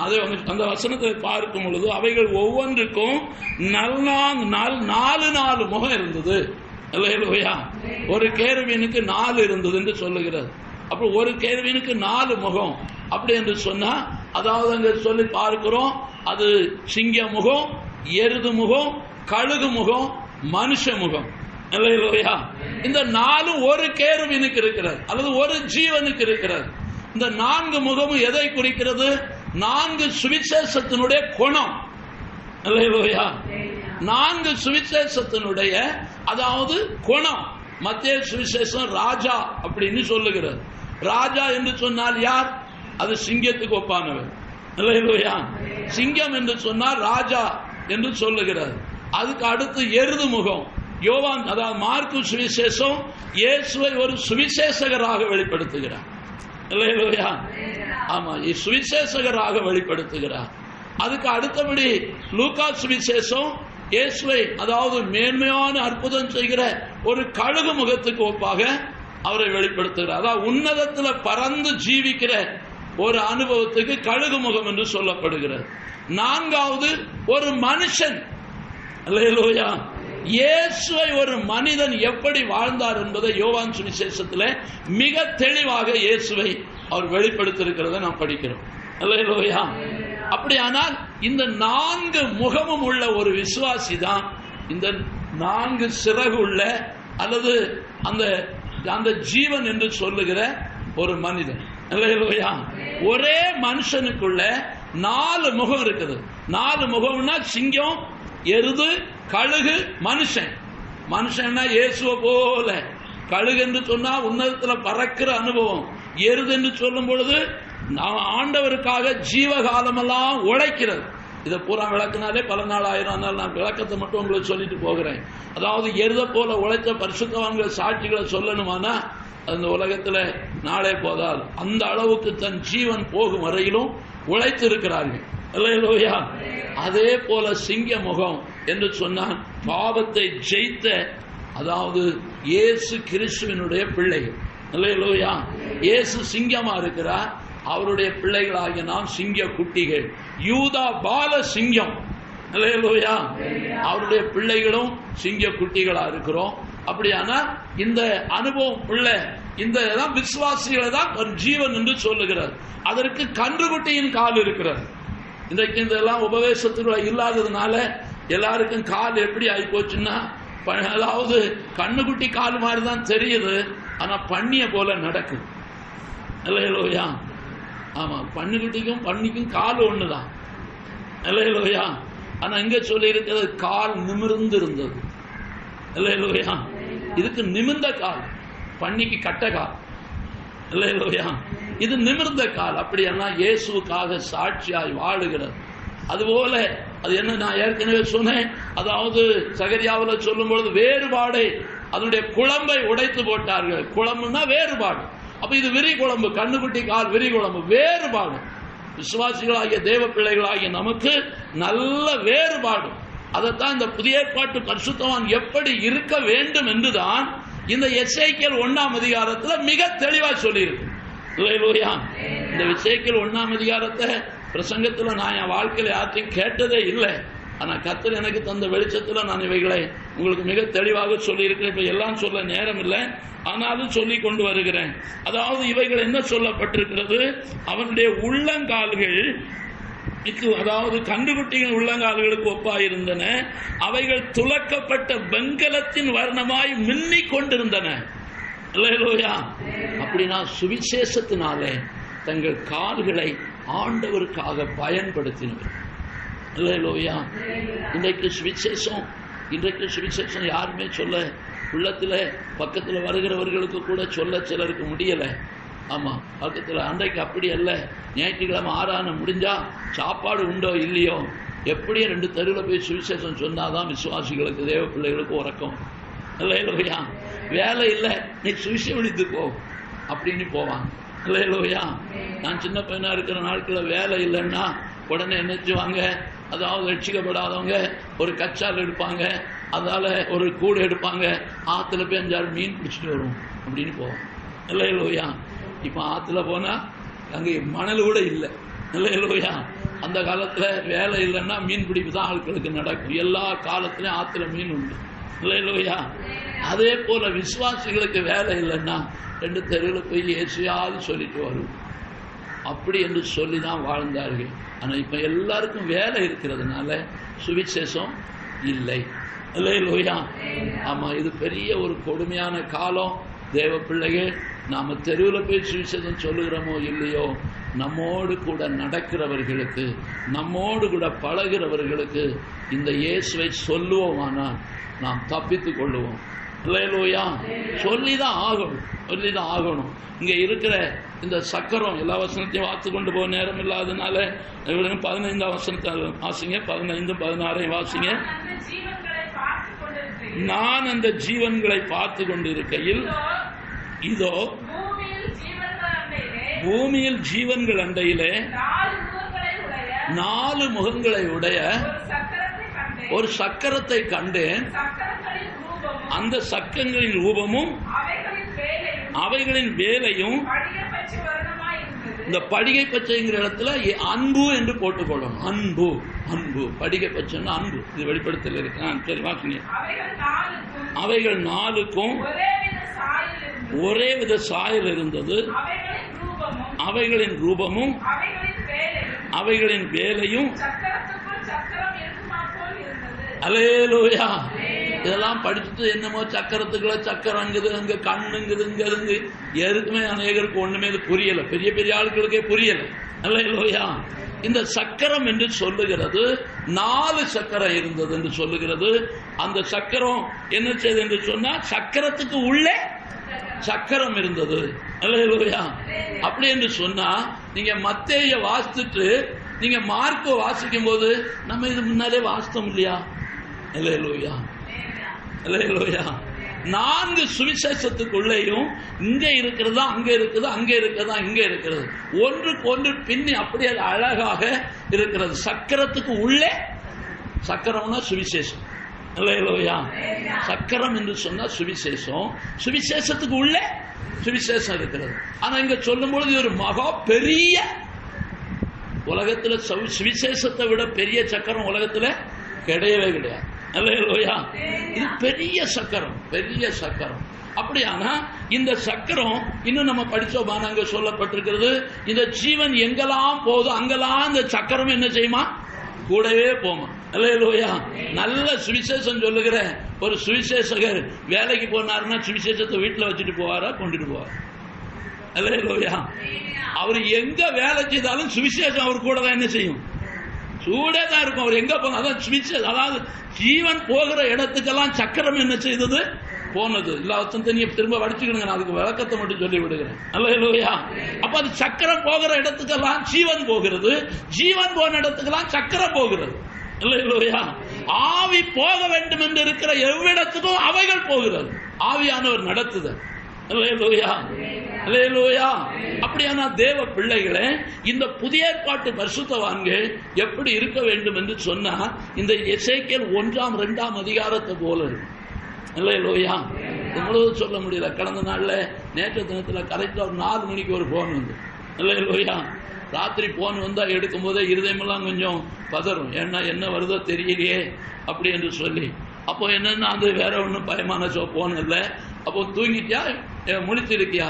அதை அந்த வசனத்தை பார்க்கும் பொழுது அவைகள் ஒவ்வொன்றுக்கும் 4 முகம் இருந்தது. அல்லேலூயா. ஒரு கேருபீனுக்கு 4 இருந்தது என்று சொல்லுகிறது. அப்ப ஒரு கேருபீனுக்கு 4 முகம் அப்படி என்று சொன்னா, அதாவது அங்க சொல்லி பார்க்கிறோம், அது சிங்க முகம், எருது முகம், கழுகு முகம், மனுஷ முகம். அல்லேலூயா. இந்த 4 ஒரு கேருபீனுக்கு இருக்கிறது அல்லது ஒரு ஜீவனுக்கு இருக்கிறது. இந்த 4 முகமும் எதை குறிக்கிறது? 4 சுவிசேஷத்தினுடைய குணம். அல்லேலூயா. 4 சுவிசேஷத்தினுடைய அதாவது குணம். மத்தேயு சுவிசேஷம் ராஜா அப்படின்னு சொல்லுகிறது. ராஜா என்று சொன்னால் யார்? அது சிங்கத்துக்கு ஒப்பானவர். அல்லேலூயா. சிங்கம் என்று சொன்னால் ராஜா என்று சொல்லுகிறது. அதுக்கு அடுத்து எருது முகம். யோவான் அதாவது மார்க்கு சுவிசேஷம் இயேசுவை ஒரு சுவிசேஷகராக வெளிப்படுத்துகிறார். அல்லேலூயா. ஆமா, சுவிசேஷகராக வெளிப்படுத்துகிறார். அதுக்கு அடுத்தபடி லூக்கா சுவிசேஷம் இயேசுவை அதாவது மேன்மையான அற்புதம் செய்கிற ஒரு கழுகு முகத்துக்கு ஒப்பாக அவரை வெளிப்படுத்துகிறார். அதாவது உன்னதத்தில் பறந்து ஜீவிக்கிற ஒரு அனுபவத்துக்கு கழுகு முகம் என்று சொல்லப்படுகிறது. 4வது ஒரு மனுஷன். அல்லேலூயா. இயேசுவை ஒரு மனிதன் எப்படி வாழ்ந்தார் என்பதை யோவான் சுவிசேஷத்தில் மிக தெளிவாக இயேசுவை அவர் வெளிப்படுத்தியிருக்கிறதை நாம் படிக்கிறோம். அல்லேலூயா. அப்படியானால் இந்த 4 முகமும் உள்ள ஒரு விசுவாசி தான் இந்த 4 சிறகு உள்ள அல்லது அந்த ஜீவன் என்று சொல்லுகிற ஒரு மனிதன். அல்லேலூயா. ஒரே மனுஷனுக்குள்ள 4 முகம் இருக்குது. 4 முகம்னா சிங்கம், எருது, கழுகு, மனுஷன். மனுஷன்னா இயேசுவை போல. கழுகு என்று சொன்னா உன்னதத்தில் பறக்கிற அனுபவம். எருது என்று சொல்லும் பொழுது ஆண்டவருக்காக ஜீவகாலமெல்லாம் உழைக்கிறது. இதை பூரா விளக்குனாலே பல நாள் ஆயிரம். அதனால நான் விளக்கத்தை மட்டும் உங்களுக்கு சொல்லிட்டு போகிறேன். அதாவது எருத போல உழைத்த பரிசுத்தவான்கள் சாட்சிகளை சொல்லணுமானா அந்த உலகத்தில் நாளே போதால் அந்த அளவுக்கு தன் ஜீவன் போகும் வரையிலும் உழைத்து இருக்கிறார்கள். அல்லேலூயா. அதே போல சிங்க முகம் என்று சொன்னால் பாவத்தை ஜெயித்த அதாவது இயேசு கிறிஸ்துவினுடைய பிள்ளைகள். அல்லேலூயா. இயேசு சிங்கமா இருக்கிறார். அவருடைய பிள்ளைகளாகிய நாம் சிங்க குட்டிகள். யூதா பால சிங்கம். அல்லேலூயா. அவருடைய பிள்ளைகளும் சிங்க குட்டிகளா இருக்கிறோம். அப்படியானா இந்த அனுபவம் உள்ள இந்த விசுவாசிகளை தான் ஒரு ஜீவன் என்று சொல்லுகிறார். அதற்கு கன்றுக்குட்டியின் கால் இருக்கிறது. இன்றைக்கு இதெல்லாம் உபதேசத்துக்குள்ள இல்லாததுனால எல்லாருக்கும் கால் எப்படி ஆகி போச்சுன்னா, அதாவது கண்ணுக்குட்டி கால் மாதிரி தான் தெரியுது, ஆனா பண்ணிய போல நடக்குது. இல்லையா? ஆமா, பன்னிக்குட்டிக்கும் பண்ணிக்கும் கால் ஒண்ணுதான். இல்லையா? ஆனா இங்க சொல்லி இருக்கிறது கால் நிமிர்ந்து இருந்தது. இல்லையா? இதுக்கு நிமிர்ந்த கால், பண்ணிக்கு கட்ட கால். இல்லையா? இது நிமிர்ந்த கால். அப்படியெல்லாம் இயேசுக்காக சாட்சியாய் வாழுகிறது. அதுபோல அது என்ன, நான் ஏற்கனவே சொன்னேன், அதாவது சகரியாவில் சொல்லும் பொழுது வேறுபாடை, அதனுடைய குழம்பை உடைத்து போட்டார்கள். குழம்புனா வேறுபாடு. அப்ப இது விரி குழம்பு, கண்ணுக்குட்டி கால் விரி குழம்பு, வேறுபாடு. விசுவாசிகளாகிய தேவ பிள்ளைகளாகிய நமக்கு நல்ல வேறுபாடு. அதைத்தான் இந்த புதிய ஏற்பாட்டு பரிசுத்தவான் எப்படி இருக்க வேண்டும் என்றுதான் இந்த எசேக்கியேல் 1ஆம் அதிகாரத்தில் மிக தெளிவா சொல்லியிருக்கு. இல்லையா? இந்த எசேக்கியேல் 1ஆம் அதிகாரத்தை பிரசங்கத்தில் நான் என் வாழ்க்கையில் யார்த்தையும் கேட்டதே இல்லை. ஆனால் கர்த்தர் எனக்கு தந்த வெளிச்சத்தில் நான் இவைகளை உங்களுக்கு மிக தெளிவாக சொல்லியிருக்கிறேன். இப்போ எல்லாம் சொல்ல நேரம் இல்லை, ஆனாலும் சொல்லி கொண்டு வருகிறேன். அதாவது இவைகள் என்ன சொல்லப்பட்டிருக்கிறது, அவனுடைய உள்ளங்கால்கள், அதாவது கன்றுக்குட்டியின் உள்ளங்கால்களுக்கு ஒப்பாயிருந்தன. அவைகள் துலக்கப்பட்ட வெண்கலத்தின் வர்ணமாய் மின்னிக் கொண்டிருந்தன. இல்லையா? அப்படின்னா சுவிசேஷத்தினாலே தங்கள் கால்களை ஆண்டவருக்காக பயன்படுத்தினர். இல்லையா? இன்றைக்கு சுவிசேஷம் யாருமே சொல்ல, உள்ளத்தில் பக்கத்தில் வருகிறவர்களுக்கு கூட சொல்ல சிலருக்கு முடியலை. ஆமாம், பக்கத்தில் அன்றைக்கு அப்படி அல்ல. ஞாயிற்றுக்கிழமை ஆறான முடிஞ்சா சாப்பாடு உண்டோ இல்லையோ, எப்படியே 2 தெருவில் போய் சுவிசேஷம் சொன்னாதான் விசுவாசிகளுக்கு, தேவ பிள்ளைகளுக்கு உறக்கம். இல்லையா? வேலை இல்லை, நீ சுவிசேஷம் விழித்து போ அப்படின்னு போவாங்க. இல்லையா? நான் சின்ன பையனா இருக்கிற நாட்களில் வேலை இல்லைன்னா உடனே என்னச்சுவாங்க, அதாவது ரட்சிக்கப்படாதவங்க ஒரு கச்சால் எடுப்பாங்க, அதால ஒரு கூடை எடுப்பாங்க, ஆற்றுல போய் 5-6 மீன் பிடிச்சிட்டு வரும் அப்படின்னு போவோம். இல்லையா? இப்போ ஆற்றுல போனால் அங்கே மணல் கூட இல்லை. இல்லையா? அந்த காலத்தில் வேலை இல்லைன்னா மீன் பிடிப்பு தான் ஆட்களுக்கு நடக்கும். எல்லா காலத்திலையும் ஆற்றுல மீன் உண்டு. இல்லையா? அதே போல விசுவாசிகளுக்கு வேலை இல்லைன்னா 2 தெருவில் போய் ஏசியாவது சொல்லிட்டு வரும். அப்படி என்று சொல்லி தான் வாழ்ந்தார்கள். ஆனால் இப்போ எல்லாருக்கும் வேலை இருக்கிறதுனால சுவிசேஷம் இல்லை. இல்லையா? ஆமாம், இது பெரிய ஒரு கொடுமையான காலம். தேவ பிள்ளைகள், நாம் தெருவில் போய் சுவிசேஷம் சொல்லுகிறோமோ இல்லையோ, நம்மோடு கூட நடக்கிறவர்களுக்கு, நம்மோடு கூட பழகிறவர்களுக்கு இந்த இயேசுவை சொல்லுவோமானால் நாம் தப்பித்துக் கொள்ளுவோம். இல்லையா? சொல்லிதான் ஆகணும். இங்கே இருக்கிற இந்த சக்கரம் எல்லா வசனத்தையும் வாத்து கொண்டு போக நேரம் இல்லாதனால 15ஆம் வசனத்தை வாசிங்க, 15, 16 வாசிங்க. நான் அந்த ஜீவன்களை பார்த்து கொண்டிருக்கையில், இதோ பூமியில் ஜீவன்கள் அண்டையிலே 4 முகங்களை உடைய ஒரு சக்கரத்தை கண்டேன். அந்த சக்கரங்களின் ரூபமும் அவைகளின் வேலையும், இந்த படிகை பச்சைங்கிற இடத்துல அன்பு என்று போட்டுக்கொள்ளணும். அன்பு படிகை பச்சைன்னா அன்பு. இது வெளிப்படுத்தல இருக்கு. சரி, வாசிங்க. அவைகள் 4க்கும் ஒரே வித சாயல் இருந்தது. அவைகளின் ரூபமும் அவைகளின் வேலையும். அல்லேலூயா. இதெல்லாம் படிச்சுட்டு என்னமோ சக்கரத்துக்குள்ள சக்கரம் அங்குது, அங்க கண்ணுங்குது, இங்க இருந்து எதுக்குமே அநேகருக்கு ஒண்ணுமே இது புரியல. பெரிய பெரிய ஆட்களுக்கே புரியல. அல்லேலூயா. இந்த சக்கரம் என்று சொல்லுகிறது 4 சக்கரம் இருந்தது என்று சொல்லுகிறது. அந்த சக்கரம் என்ன செய்தது என்று சொன்னா, சக்கரத்துக்கு உள்ளே சக்கரம் இருந்தது. அல்லேலூயா. அப்படி என்று சொன்னா, நீங்க மத்தேய வாசித்துட்டு நீங்க மார்க்கோ வாசிக்கும் போது நம்ம இது முன்னாலே வாசித்தோம் இல்லையா? அல்லேலூயா. அல்லேலூயா. 4 சுவிசேஷத்துக்குள்ளேயும் இங்க இருக்கிறதா அங்க இருக்குது, அங்க இருக்கிறதா இங்க இருக்கிறது, ஒன்றுக்கு ஒன்று பின்னி அப்படியே அழகாக இருக்கிறது. சக்கரத்துக்கு உள்ளே, சக்கரம்னா சுவிசேஷம். அல்லேலூயா. சக்கரம் என்று சொன்னா சுவிசேஷம், சுவிசேஷத்துக்கு உள்ளே சுவிசேஷம் இருக்கிறது. ஆனா இங்க சொல்லும் பொழுது ஒரு மகா பெரிய, உலகத்துல சுவிசேஷத்தை விட பெரிய சக்கரம் உலகத்துல கிடையவே கிடையாது. அல்லேலூயா. இது பெரிய சக்கரம், பெரிய சக்கரம். அப்படியானா இந்த சக்கரம் இன்னும் நம்ம படிச்சோமா, அங்க சொல்லப்பட்டிருக்கிறது, இந்த ஜீவன் எங்கெல்லாம் போதோ அங்கெல்லாம் இந்த சக்கரம் என்ன செய்யுமா, கூடவே போமா. அல்லேலூயா. நல்ல சுவிசேஷம் சொல்லுகிற ஒரு சுவிசேஷகர் வேலைக்கு போனாருன்னா சுவிசேஷத்தை வீட்டில் வச்சுட்டு போவாரா, கொண்டுட்டு போவார்? அல்லேலூயா. அவர் எங்க வேலை செய்தாலும் சுவிசேஷம் அவர் கூட தான் என்ன செய்யும், சூடே தான் இருக்கும். அவர் எங்க போன அதான் சுவிசேஷம். அதாவது ஜீவன் போகிற இடத்துக்கெல்லாம் சக்கரம் என்ன செய்தது, போனது. எல்லாத்தையும் நீங்க திரும்ப வடிச்சுக்கணுங்க, நான் அதுக்கு விளக்கத்தை மட்டும் சொல்லி விடுகிறேன். அல்லேலூயா. அப்ப அது சக்கரம் போகிற இடத்துக்கெல்லாம் ஜீவன் போகிறது, ஜீவன் போன இடத்துக்கெல்லாம் சக்கரம் போகிறது. அல்லேலூயா. ஆவி போக வேண்டும் என்று இருக்கிற எவ்விடத்துக்கும் அவைகள் போகிறது. ஆவியானவர் நடத்துதல். அல்லேலூயா, அல்லேலூயா. அப்படியானா தேவ பிள்ளைகளே, இந்த புதிய ஏற்பாட்டு பரிசுத்தவான்கள் எப்படி இருக்க வேண்டும் என்று சொன்னால் இந்த எசேக்கியேல் 1-2 அதிகாரத்தை போல இருக்கு. அல்லேலூயா. முழுவதும் சொல்ல முடியல. கடந்த நாள்ல நேற்று தினத்தில் கரெக்டா ஒரு 4 மணிக்கு ஒரு போன் வந்து, அல்லேலூயா. ராத்திரி போன் வந்தா எடுக்கும் போதே இருதயமெல்லாம் கொஞ்சம் பதறும். ஏன்னா என்ன வருதோ தெரியலையே அப்படி என்று சொல்லி. அப்போ என்னன்னா அது வேற ஒன்றும் பயமான போன் இல்லை. அப்போ தூங்கிட்டியா, முழிச்சிருக்கியா,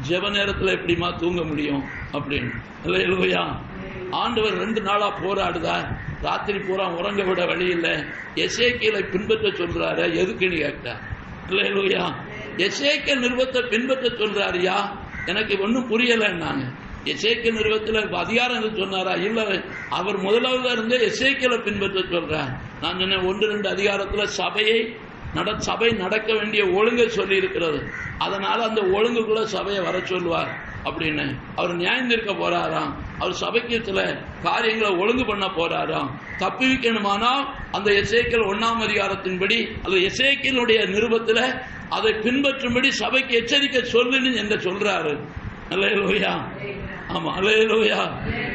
ஜெப நேரத்தில் எப்படிமா தூங்க முடியும் அப்படின்னு. அல்லேலூயா. ஆண்டவர் 2 நாளா போராடுதார், ராத்திரி பூரா உறங்க விட வழி இல்லை. எசேக்கியேலை பின்பற்ற சொல்றாரு, எதுக்குன்னு கேட்டார். அல்லேலூயா. எசேக்கியேல் நிருபத்தை பின்பற்ற சொல்றாருயா, எனக்கு ஒன்றும் புரியலைன்னாங்க. எசேக்கியேல் நிருபத்தில் அதிகாரம் சொன்னாரா? இல்ல, அவர் முதலாவது இருந்தே எசேக்கியேலை பின்பற்ற சொல்றார். நான் சொன்னேன் 1-2 அதிகாரத்தில் சபை நடக்க வேண்டிய ஒழுங்கை சொல்லி இருக்கிறது. அதனால அந்த ஒழுங்குக்குள்ள சபையை வர சொல்லுவார் அப்படின்னு. அவர் நியாயம் தீர்க்க போறாராம், அவர் சபைக்கு சில காரியங்களை ஒழுங்கு பண்ண போறாராம். தப்புவிக்கணுமானால் அந்த எசேக்கியேல் 1 அதிகாரத்தின்படி அல்லது எசேக்கியேலுடைய நிருபத்தில் அதை பின்பற்றும்படி சபைக்கு எச்சரிக்கை சொல்லுன்னு என்று சொல்றாரு. அல்லேலூயா. ஆமா, அல்லேலூயா.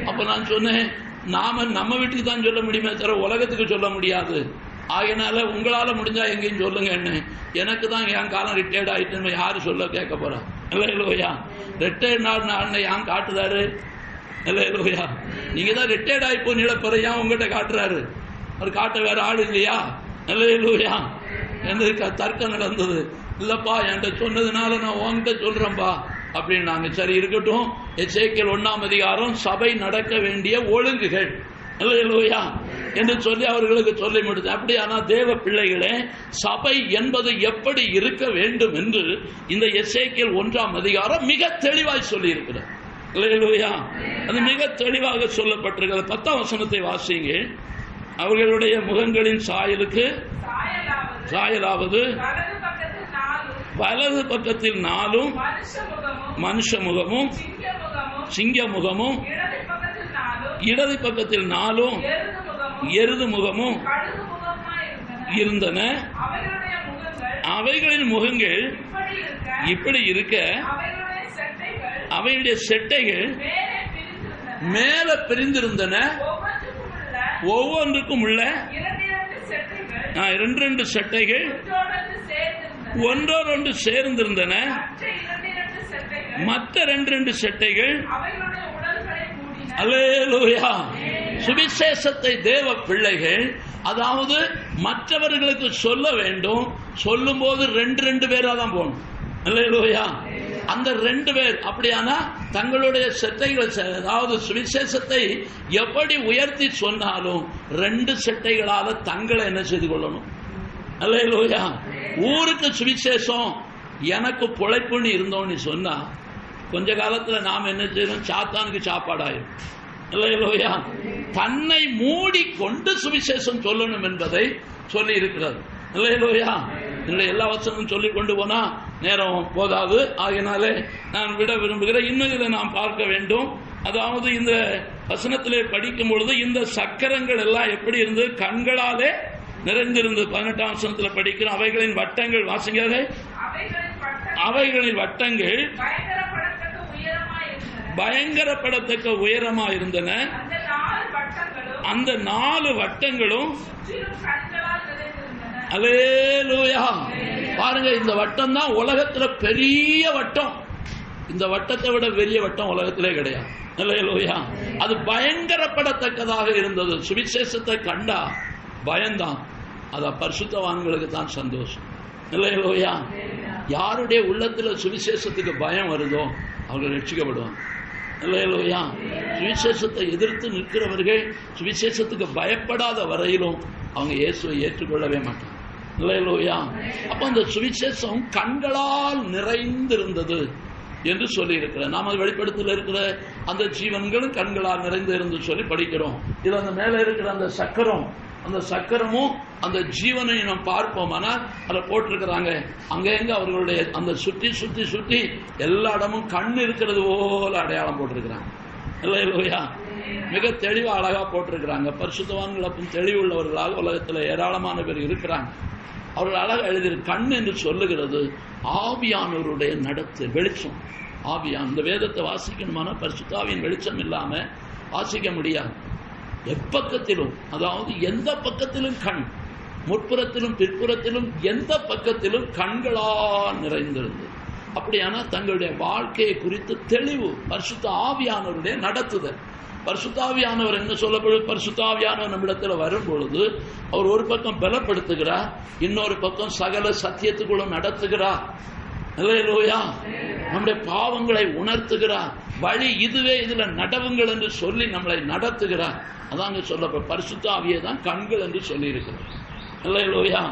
அப்ப நான் சொன்னேன், நம்ம வீட்டுக்கு தான் சொல்ல முடியுமே தவிர உலகத்துக்கு சொல்ல முடியாது. ஆகையினால உங்களால முடிஞ்சா எங்கேயும் சொல்லுங்க. என்ன, எனக்கு தான் என் காலம் ரிட்டையர்ட் ஆயிட்டுன்னு யாரு சொல்ல கேட்க போறா? அல்லேலூயா. ரிட்டையர்ட் நாள் ஏன் காட்டுறாரு? அல்லேலூயா. நீங்க தான் ரிட்டையர்ட் ஆகி போய் நிலப்பற ஏன் உங்ககிட்ட காட்டுறாரு? அவர் காட்ட வேற ஆள் இல்லையா? அல்லேலூயா. எனக்கு தர்க்கம் நடந்தது. இல்லப்பா, என்கிட்ட சொன்னதுனால நான் உங்ககிட்ட சொல்றேன்பா அப்படின்னு. நாங்க சரி இருக்கட்டும். எசேக்கியேல் 1 அதிகாரம் சபை நடக்க வேண்டிய ஒழுங்குகள், அல்லேலூயா என்று சொல்லி அவர்களுக்கு சொல்லி முடித்தேன். அப்படியானா தேவ பிள்ளைகளே, சபை என்பது எப்படி இருக்க வேண்டும் என்று இந்த எசேக்கியேல் 1 அதிகாரம் மிக தெளிவாய் சொல்லி இருக்கிறது. அல்லேலூயா. அது மிக தெளிவாக சொல்லப்பட்டிருக்கிறது. 10ஆம் வசனத்தை வாசிங்க. அவர்களுடைய முகங்களின் சாயலுக்கு சாயலாவது வலது பக்கத்தில் 4 மனுஷ முகமும் சிங்க முகமும், இடது பக்கத்தில் 4 எருது முகமும் இருந்தன. அவைகளின் முகங்கள் இப்படி இருக்க அவைகளுடைய செட்டைகள் மேல பிரிந்திருந்தன. ஒவ்வொன்றுக்கும் உள்ள 2 செட்டைகள் ஒன்றோடு சேர்ந்திருந்தன. மற்ற 2 செட்டைகள், அல்லேலூயா. சுவிசேஷத்தை தேவ பிள்ளைகள் அதாவது மற்றவர்களுக்கு சொல்ல வேண்டும். சொல்லும் போது 2 பேரா தான் போகணும். அல்லேலூயா. அந்த 2 பேர் அப்படியானா தங்களுடைய செட்டைகள், அதாவது சுவிசேஷத்தை எப்படி உயர்த்தி சொன்னாலும் 2 செட்டைகளால தங்களை என்ன செய்து கொள்ளணும். அல்லேலூயா. ஊருக்கு சுவிசேஷம் எனக்கு பொழைப்புன்னு இருந்தோன்னு சொன்னா கொஞ்ச காலத்துல நாம் என்ன செய்யணும், சாத்தானுக்கு சாப்பாடாயும். அல்லேலூயா. தன்னை மூடிக்கொண்டு சுவிசேஷம் சொல்லணும் என்பதை சொல்லி இருக்கிறது. அல்லேலூயா. எல்லா வசனமும் சொல்லி கொண்டு போனா நேரம் போதாது. ஆகினாலே நான் விட விரும்புகிறேன். இன்னும் இதை நாம் பார்க்க வேண்டும். அதாவது இந்த வசனத்திலே படிக்கும் பொழுது இந்த சக்கரங்கள் எல்லாம் எப்படி இருந்தது, கண்களாலே நிறைந்திருந்தது. 18ஆம் வசனத்தில் படிக்கிறோம். அவைகளின் வட்டங்கள் வாசிங்க. அவைகளின் வட்டங்கள் பயங்கரப்படத்தக்க உயரமா இருந்தன. அந்த 4 வட்டங்களும், அல்லேலூயா. பாருங்க, இந்த வட்டம் தான் உலகத்துல பெரிய வட்டம். இந்த வட்டத்தை விட பெரிய வட்டம் உலகத்திலே கிடையாது. அல்லேலூயா. அது பயங்கரப்படத்தக்கதாக இருந்தது. சுவிசேஷத்தை கண்டா பயந்தான். அத பரிசுத்தவான்களுக்கு தான் சந்தோஷம். இல்லையா? யாருடைய உள்ளத்துல சுவிசேஷத்துக்கு பயம் வருதோ அவர்கள் ரட்சிக்கப்படுவாங்க. இல்லையா? சுவிசேஷத்தை எதிர்த்து நிற்கிறவர்கள் சுவிசேஷத்துக்கு பயப்படாத வரையிலும் அவங்க இயேசுவை ஏற்றுக்கொள்ளவே மாட்டாங்க. இல்லையா? அப்ப அந்த சுவிசேஷம் கண்களால் நிறைந்திருந்தது என்று சொல்லி இருக்கிறேன். நாம் அது வெளிப்படுத்தல இருக்கிற அந்த ஜீவன்களும் கண்களால் நிறைந்து இருந்து சொல்லி படிக்கிறோம். இது அந்த மேல இருக்கிற அந்த சக்கரம், அந்த சக்கரமும் அந்த ஜீவனையும் நாம் பார்ப்போம். ஆனால் அதில் போட்டிருக்கிறாங்க அங்கங்க அவர்களுடைய அந்த சுற்றி சுற்றி சுற்றி எல்லா இடமும் கண் இருக்கிறது போல அடையாளம் போட்டிருக்கிறாங்க. இல்லையா? மிக தெளிவா அழகா போட்டிருக்கிறாங்க. பரிசுத்தவான்கள் அப்போ தெளிவுள்ளவர்களாக உலகத்தில் ஏராளமான பேர் இருக்கிறாங்க. அவர்கள் அழகா எழுதி கண் என்று சொல்லுகிறது ஆவியானவருடைய நடத்து, வெளிச்சம். ஆவியான் இந்த வேதத்தை வாசிக்கணுமான பரிசுத்தாவியின் வெளிச்சம் இல்லாம வாசிக்க முடியாது. எப்பக்கத்திலும், அதாவது எந்த பக்கத்திலும் கண், முற்புறத்திலும் பிற்புறத்திலும் எந்த பக்கத்திலும் கண்களால் நிறைந்திருந்தது. அப்படியானா தங்களுடைய வாழ்க்கையை குறித்து தெளிவு, பரிசுத்த ஆவியானவருடைய நடத்துதல். பரிசுத்தாவியானவர் என்ன சொல்லப்படுது? பரிசுத்தாவியானவர் நம்மிடத்தில் வரும் பொழுது அவர் ஒரு பக்கம் பலப்படுத்துகிறார், இன்னொரு பக்கம் சகல சத்தியத்துக்குள்ள நடத்துகிறார். அல்லேலூயா! நம்முடைய பாவங்களை உணர்த்துகிறார். வழி இதுவே, இதுல நடவுங்கள் என்று சொல்லி நம்மளை நடத்துகிறார். அதாங்க சொல்ல பரிசுத்தாவியை தான் கண்கள் என்று சொல்லி இருக்கிறார். அல்லேலூயா!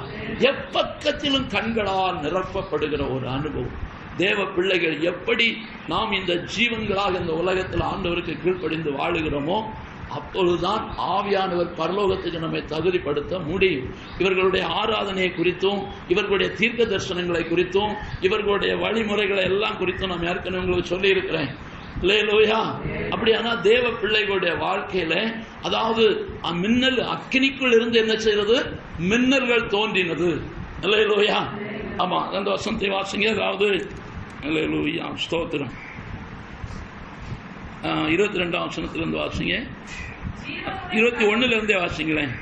எப்பக்கத்திலும் கண்களால் நிரப்பப்படுகிற ஒரு அனுபவம். தேவ பிள்ளைகள் எப்படி நாம் இந்த ஜீவன்களாக இந்த உலகத்தில் ஆண்டவருக்கு கீழ்ப்படிந்து வாழுகிறோமோ அப்பொழுதுதான் ஆவியானவர் பரலோகத்துக்கு நம்மை தகுதிப்படுத்த முடியும். இவர்களுடைய ஆராதனையை குறித்தும், இவர்களுடைய தீர்க்க தரிசனங்களை குறித்தும், இவர்களுடைய வழிமுறைகளை எல்லாம் குறித்தும் நான் ஏற்கனவே உங்களுக்கு சொல்லி இருக்கிறேன். இல்லையா? அப்படியானா தேவ பிள்ளைகளுடைய வாழ்க்கையில, அதாவது மின்னல் அக்கினிக்குள் இருந்து என்ன செய்யறது? மின்னல்கள் தோன்றினது. இல்லையா? ஆமா, அந்த வசனத்தை வாசிங்க. அதாவது ஸ்தோத்திரம் 22ஆம் வசனத்திலிருந்து வாசிங்க, 21 இருந்தே வாசிங்களேன்.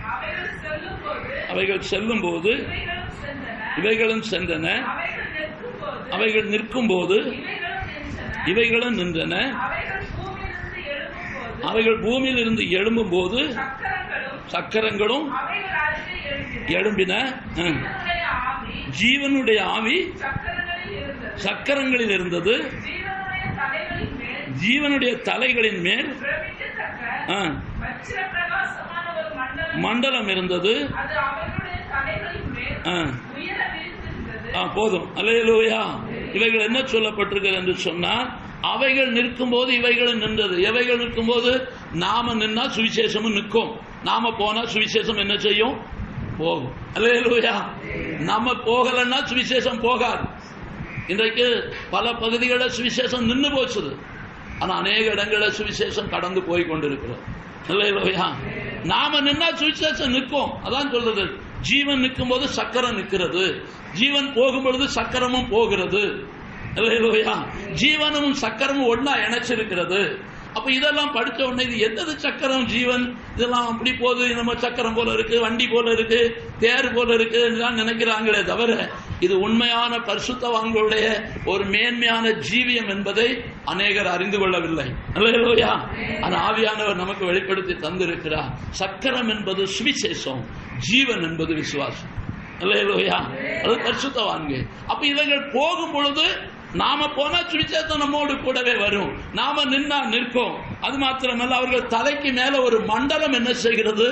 அவைகள் செல்லும் போது இவைகளும் சென்றன, அவைகள் நிற்கும் போது இவைகளும் நின்றன, அவைகள் பூமியில் இருந்து எழும்பும் போது சக்கரங்களும் எழும்பின. ஜீவனுடைய ஆவி சக்கரங்களில் இருந்தது, ஜீவனுடைய தலைகளின் மேல் மண்டலம் இருந்தது. போதும். அல்லேலூயா! இவைகள் என்ன சொல்லப்பட்டிருக்கிறது என்று சொன்னால், அவைகள் நிற்கும் போது இவைகளும் நின்றது. எவைகள் நிற்கும் போது? நாம நின்னா சுவிசேஷமும் நிற்கும், நாம போனா சுவிசேஷம் என்ன செய்யும்? போகும். அல்லேலூயா! நம்ம போகலன்னா சுவிசேஷம் போகாது. இன்றைக்கு பல பகுதிகளில் சுவிசேஷம் நின்று போச்சுது, ஆனா அநேக இடங்களில் சுவிசேஷம் கடந்து போய் கொண்டிருக்கிறது. அல்லேலூயா! நாம நின்னா சுவிசேஷம் நிற்கும். அதான் சொல்றது, ஜீவன் நிற்கும் போது சக்கரம் நிற்கிறது, ஜீவன் போகும் பொழுது சக்கரமும் போகிறது. அல்லேலூயா! ஜீவனும் சக்கரமும் ஒன்னா இணைச்சிருக்கிறது. அப்ப இதெல்லாம் படிச்ச உடனே இது எந்தது சக்கரம், ஜீவன், இதெல்லாம் அப்படி போகுது, நம்ம சக்கரம் போல இருக்கு, வண்டி போல இருக்கு, தேர் போல இருக்கு நினைக்கிறாங்களே தவிர, இது உண்மையான பரிசுத்தவான்களுடைய ஒரு மேன்மையான ஜீவியம் என்பதை அநேகர் அறிந்து கொள்ளவில்லை. அல்லேலூயா! ஆனா ஆவியானவர் நமக்கு வெளிப்படுத்தி தந்திருக்கிறார். சக்கரம் என்பது சுவிசேஷம், ஜீவன் என்பது விசுவாசம். அல்லேலூயா! அது பரிசுத்தவான்கள். அப்ப இவர்கள் போகும் பொழுது நாம போனா சுவிசேஷம் நம்மோடு கூடவே வரும், நாம நின்னா நிற்கும். அது மாத்திரமல்ல, அவர்கள் தலைக்கு மேல ஒரு மண்டலம் என்ன செய்கிறது?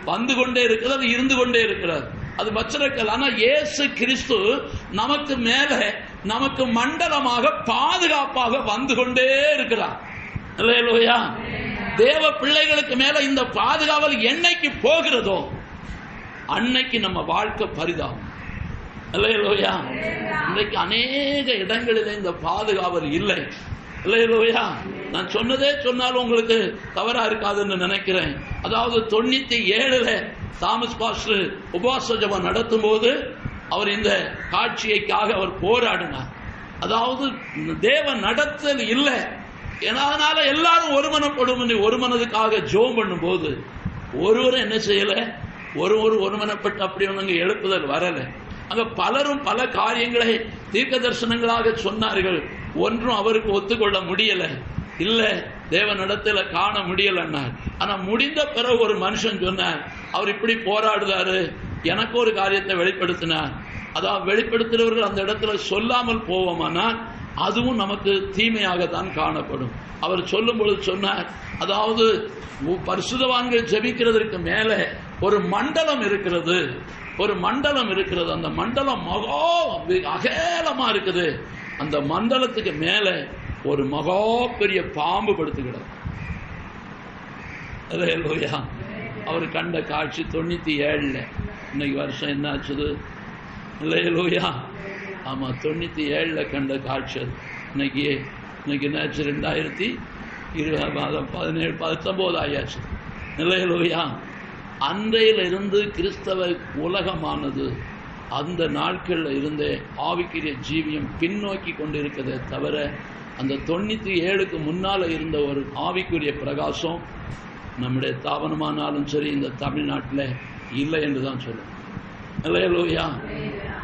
வந்து கொண்டே இருக்கிறது, இருந்து கொண்டே இருக்கிறது. அது வச்சிருக்கல. ஆனா இயேசு கிறிஸ்து நமக்கு மேல, நமக்கு மண்டலமாக பாதுகாப்பாக வந்து கொண்டே இருக்கிறார். அல்லேலூயா! தேவ பிள்ளைகளுக்கு மேல இந்த பாதுகாவல் என்னைக்கு போகிறதோ அன்னைக்கு நம்ம வாழ்க்கை பரிதாபம். அல்லேலூயா! இன்றைக்கு அநேக இடங்களில் இந்த பாதுகாவல் இல்லை. அல்லேலூயா! நான் சொன்னதே சொன்னாலும் உங்களுக்கு தவறா இருக்காதுன்னு நினைக்கிறேன். அதாவது 97 தாமஸ் பாஸ்டர் உபவாச ஜெபம் நடத்தும் போது அவர் இந்த காட்சியைக்காக அவர் போராடினார். அதாவது தேவ நடத்தல் இல்லை, அதனால எல்லாரும் ஒருமனப்படும் ஒருமனதுக்காக ஜெபம் பண்ணும் போது ஒருவரும் என்ன செய்யல, ஒருமனப்பட்டு அப்படி ஒன்று எழுப்புதல் வரல. அங்க பலரும் பல காரியங்களை தீர்க்க தரிசனங்களாக சொன்னார்கள், ஒன்றும் அவருக்கு ஒத்துக்கொள்ள முடியல. இல்ல, தேவ நடத்துல காண முடியலன்னார். ஆனா முடிந்த பிறகு ஒரு மனுஷன் சொன்னார், அவர் இப்படி போராடுதாரு, எனக்கு ஒரு காரியத்தை வெளிப்படுத்தினார். அதாவது வெளிப்படுத்துகிறவர்கள் அந்த இடத்துல சொல்லாமல் போவோமானால் அதுவும் நமக்கு தீமையாகத்தான் காணப்படும். அவர் சொல்லும் பொழுது சொன்னார், அதாவது பரிசுத்தவான்கள் ஜெபிக்கிறதற்கு மேலே ஒரு மண்டலம் இருக்கிறது, ஒரு மண்டலம் இருக்கிறது. அந்த மண்டலம் மகா அகலமா இருக்குது. அந்த மண்டலத்துக்கு மேலே ஒரு மகா பெரிய பாம்பு படுத்துக்கிறது. அல்லேலூயா. அவர் கண்ட காட்சி 97. இன்னைக்கு வருஷம் என்ன ஆச்சுது? அல்லேலூயா. ஆமா, 97 கண்ட காட்சி. இன்னைக்கு என்னாச்சு? 2017 19 ஆயாச்சு. அல்லேலூயா. அன்றையிலிருந்து கிறிஸ்தவ உலகமானது அந்த நாட்களில் இருந்தே ஆவிக்குரிய ஜீவியம் பின்னோக்கி கொண்டிருக்கிறதே தவிர அந்த 97க்கு முன்னால் இருந்த ஒரு ஆவிக்குரிய பிரகாசம் நம்முடைய தாபனமானாலும் சரி இந்த தமிழ்நாட்டில் இல்லை என்று தான் சொல்லுவோம். அல்லேலூயா.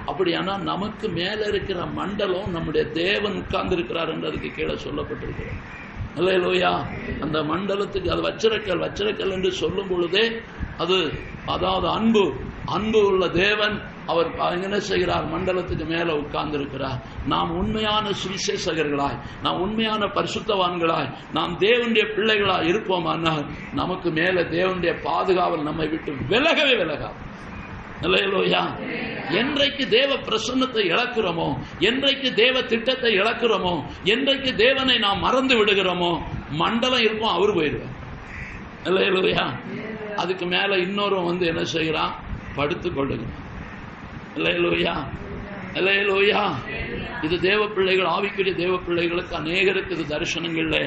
அப்படியானா நமக்கு மேலே இருக்கிற மண்டலம் நம்முடைய தேவன் உட்கார்ந்து இருக்கிறார் என்று அதுக்கு கீழே சொல்லப்பட்டிருக்கிறது. அல்லேலூயா. அந்த மண்டலத்துக்கு அது வச்சிரக்கல் என்று சொல்லும் பொழுதே அது அதாவது அன்பு உள்ள தேவன் அவர் என்ன செய்கிறார்? மண்டலத்துக்கு மேலே உட்கார்ந்து இருக்கிறார். நாம் உண்மையான சுவிசேஷகர்களாய், நாம் உண்மையான பரிசுத்தவான்களாய், நாம் தேவனுடைய பிள்ளைகளாய் இருப்போமானால் நமக்கு மேலே தேவனுடைய பாதுகாவல் நம்மை விட்டு விலகவே விலகாது. அல்லேலூயா. என்றைக்கு தேவ பிரசன்னத்தை இழக்கிறோமோ, என்றைக்கு தேவ திட்டத்தை இழக்கிறோமோ, என்றைக்கு தேவனை நாம் மறந்து விடுகிறோமோ, மண்டலம் இருக்கும், அவர் போயிடுவார். அல்லேலூயா. அதுக்கு மேல இன்னொரு என்ன செய்கிறான்? படுத்துக் கொள்ளுகிறான். அல்லேலூயா. அல்லேலூயா. இது தேவ பிள்ளைகள், ஆவிக்குரிய தேவ பிள்ளைகளுக்கு அநேகருக்கு இது தரிசனங்கள்ல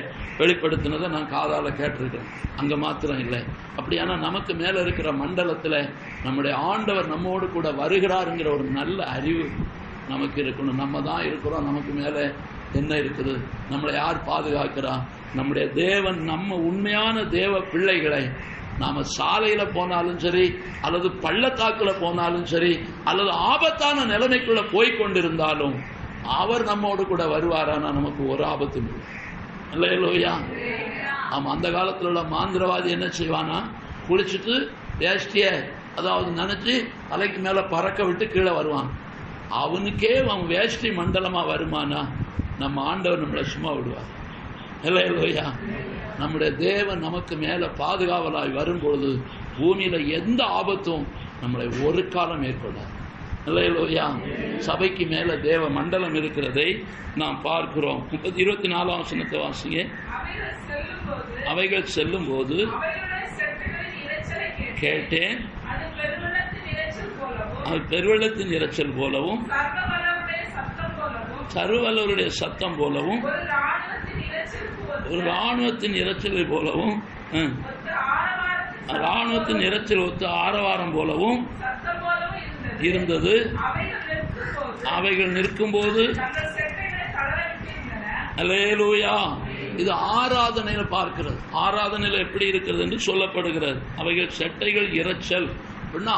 வெளிப்படுத்தினதை நான் காதால கேட்டிருக்கிறேன். அங்க மாத்திரம் இல்லை. அப்படியானா நமக்கு மேல இருக்கிற மண்டலத்துல நம்முடைய ஆண்டவர் நம்மோடு கூட வருகிறாருங்கிற ஒரு நல்ல அறிவு நமக்கு இருக்கணும். நம்ம தான் இருக்கிறோம், நமக்கு மேல என்ன இருக்குது? நம்மளை யார் பாதுகாக்கிறா? நம்முடைய தேவன். நம்ம உண்மையான தேவ பிள்ளைகளை நாம சாலையில போனாலும் சரி, அல்லது பள்ளத்தாக்குல போனாலும் சரி, அல்லது ஆபத்தான நிலைமைக்குள்ள போய்கொண்டிருந்தாலும் அவர் நம்மோடு கூட வருவாரானா நமக்கு ஒரு ஆபத்தும் இல்லை. அல்லேலூயா. ஆமா, அந்த காலத்துல உள்ள மாந்திரவாதி என்ன செய்வானா? குளிச்சுட்டு வேஷ்டிய அதாவது நினைச்சு தலைக்கு மேல பறக்க விட்டு கீழே வருவான். அவனுக்கே அவன் வேஷ்டி மண்டலமா வருமானா நம்ம ஆண்டவர் நம்மளை சும்மா விடுவார். அல்லேலூயா. நம்முடைய தேவன் நமக்கு மேல பாதுகாவலாய் வரும்பொழுது பூமியில எந்த ஆபத்தும் நம்மளை ஒரு காலம் மேற்கொள்ளாது. அல்லேலூயா. சபைக்கு மேல தேவ மண்டலம் இருக்கிறதை நாம் பார்க்கிறோம். 24ஆம் வசனத்தை வாசிங்க. அவைகள் செல்லும் போது கேட்டேன், அது பெருவெள்ளத்தின் இரைச்சல் போலவும் சர்வவல்லவருடைய சத்தம் போலவும் ஒரு இராணுவத்தின் இரைச்சலை போலவும் இராணுவத்தின் இரைச்சல் ஒத்த ஆரவாரம் போலவும் இருந்தது. அவைகள் நிற்கும் போது அல்லேலூயா. இது ஆராதனையில பார்க்கிறது. ஆராதனையில எப்படி இருக்கிறது என்று சொல்லப்படுகிறது. அவைகள் செட்டைகள் இரைச்சல் அப்படின்னா